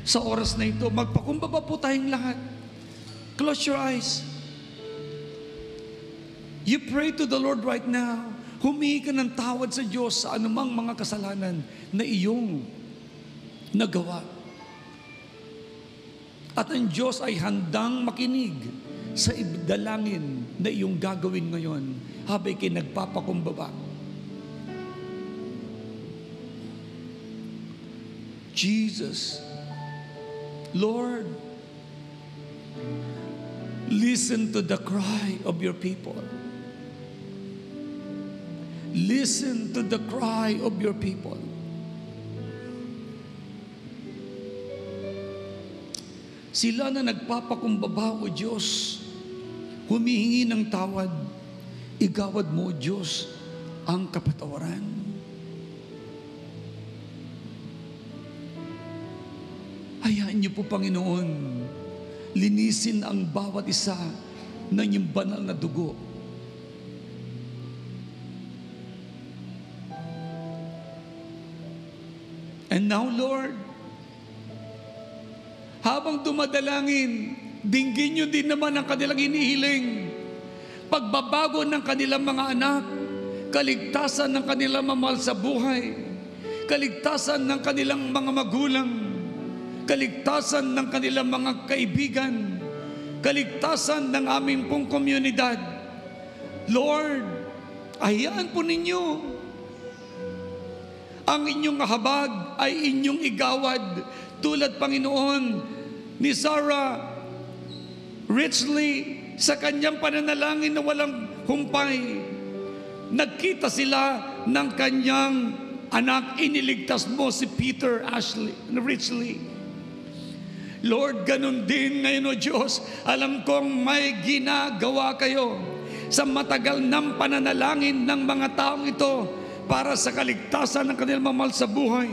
Sa oras na ito, magpakumbaba po tayong lahat. Close your eyes. You pray to the Lord right now. Humingi ka ng tawad sa Diyos sa anumang mga kasalanan na iyong nagawa. At ang Diyos ay handang makinig sa dalangin na iyong gagawin ngayon habang kayo nagpapakumbaba. Jesus, Lord, listen to the cry of your people. Listen to the cry of your people. Sila na nagpapakumbaba, O Diyos, humihingi ng tawad. Igawad mo, O Diyos, ang kapatawaran. Hayaan niyo po, Panginoon, linisin ang bawat isa ng iyong banal na dugo. And now, Lord, habang dumadalangin, dinggin niyo din naman ang kanilang inihiling. Pagbabago ng kanilang mga anak, kaligtasan ng kanilang mamahal sa buhay, kaligtasan ng kanilang mga magulang, kaligtasan ng kanilang mga kaibigan, kaligtasan ng aming pong komunidad. Lord, hayaan po ninyo ang inyong habag ay inyong igawad, tulad, Panginoon, ni Sarah richly sa kanyang pananalangin na walang humpay. Nagkita sila ng kanyang anak, iniligtas mo si Peter richly. Lord, ganun din ngayon, O Diyos, alam kong may ginagawa kayo sa matagal ng pananalangin ng mga taong ito para sa kaligtasan ng kanilang mamahal sa buhay.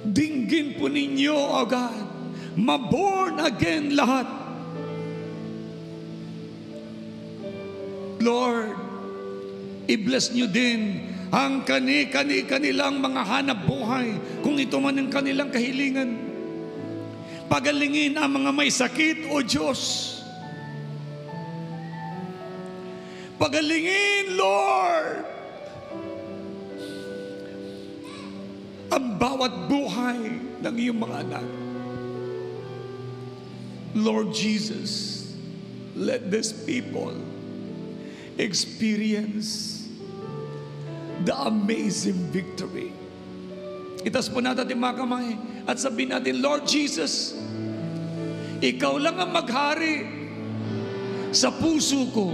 Dinggin po ninyo, O God, ma-born again lahat. Lord, i-bless nyo din ang kanilang mga hanap buhay, kung ito man ang kanilang kahilingan. Pagalingin ang mga may sakit, O Diyos. Pagalingin, Lord, ang bawat buhay ng iyong mga anak. Lord Jesus, let these people experience the amazing victory. Itaas po natin ang mga kamay at sabihin natin, Lord Jesus, ikaw lang ang maghari sa puso ko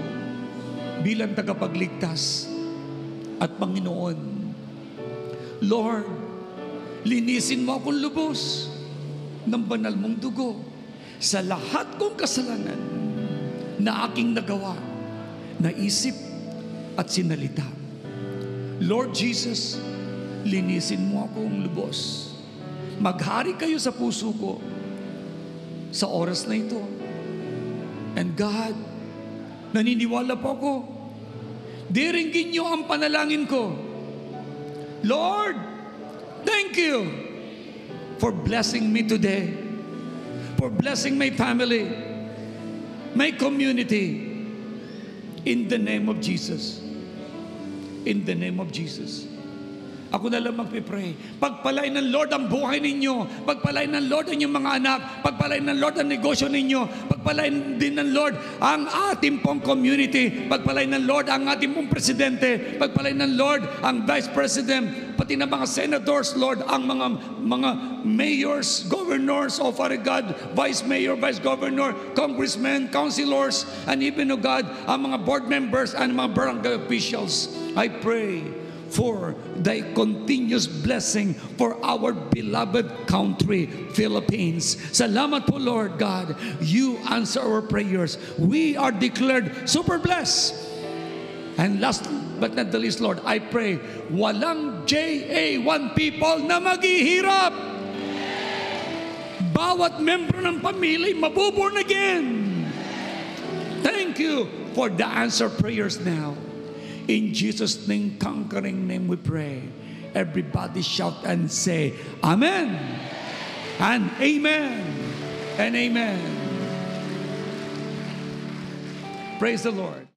bilang tagapagligtas at Panginoon. Lord, linisin mo akong lubos ng banal mong dugo sa lahat kong kasalanan na aking nagawa, naisip at sinalita. Lord Jesus, linisin mo akong lubos. Maghari kayo sa puso ko sa oras na ito. And God, naniniwala po ako, diringgin niyo ang panalangin ko. Lord, thank you for blessing me today, for blessing my family, my community, in the name of Jesus. In the name of Jesus. Ako na lang magpipray. Pagpalain ng Lord ang buhay ninyo. Pagpalain ng Lord ang inyong mga anak. Pagpalain ng Lord ang negosyo ninyo. Pagpalain din ng Lord ang ating pong community. Pagpalain ng Lord ang ating pong presidente. Pagpalain ng Lord ang vice president. Pati na mga senators, Lord, ang mga mayors, governors, oh Father God, vice mayor, vice governor, congressmen, councilors, and even, oh God, ang mga board members and mga barangay officials. I pray for thy continuous blessing for our beloved country, Philippines. Salamat po, Lord God. You answer our prayers. We are declared super blessed. And last but not the least, Lord, I pray, walang JA1 people na maghihirap. Bawat membro ng pamilya mabuborn again. Thank you for the answered prayers now. In Jesus' name, conquering name we pray. Everybody shout and say, Amen. And Amen. And Amen. Praise the Lord.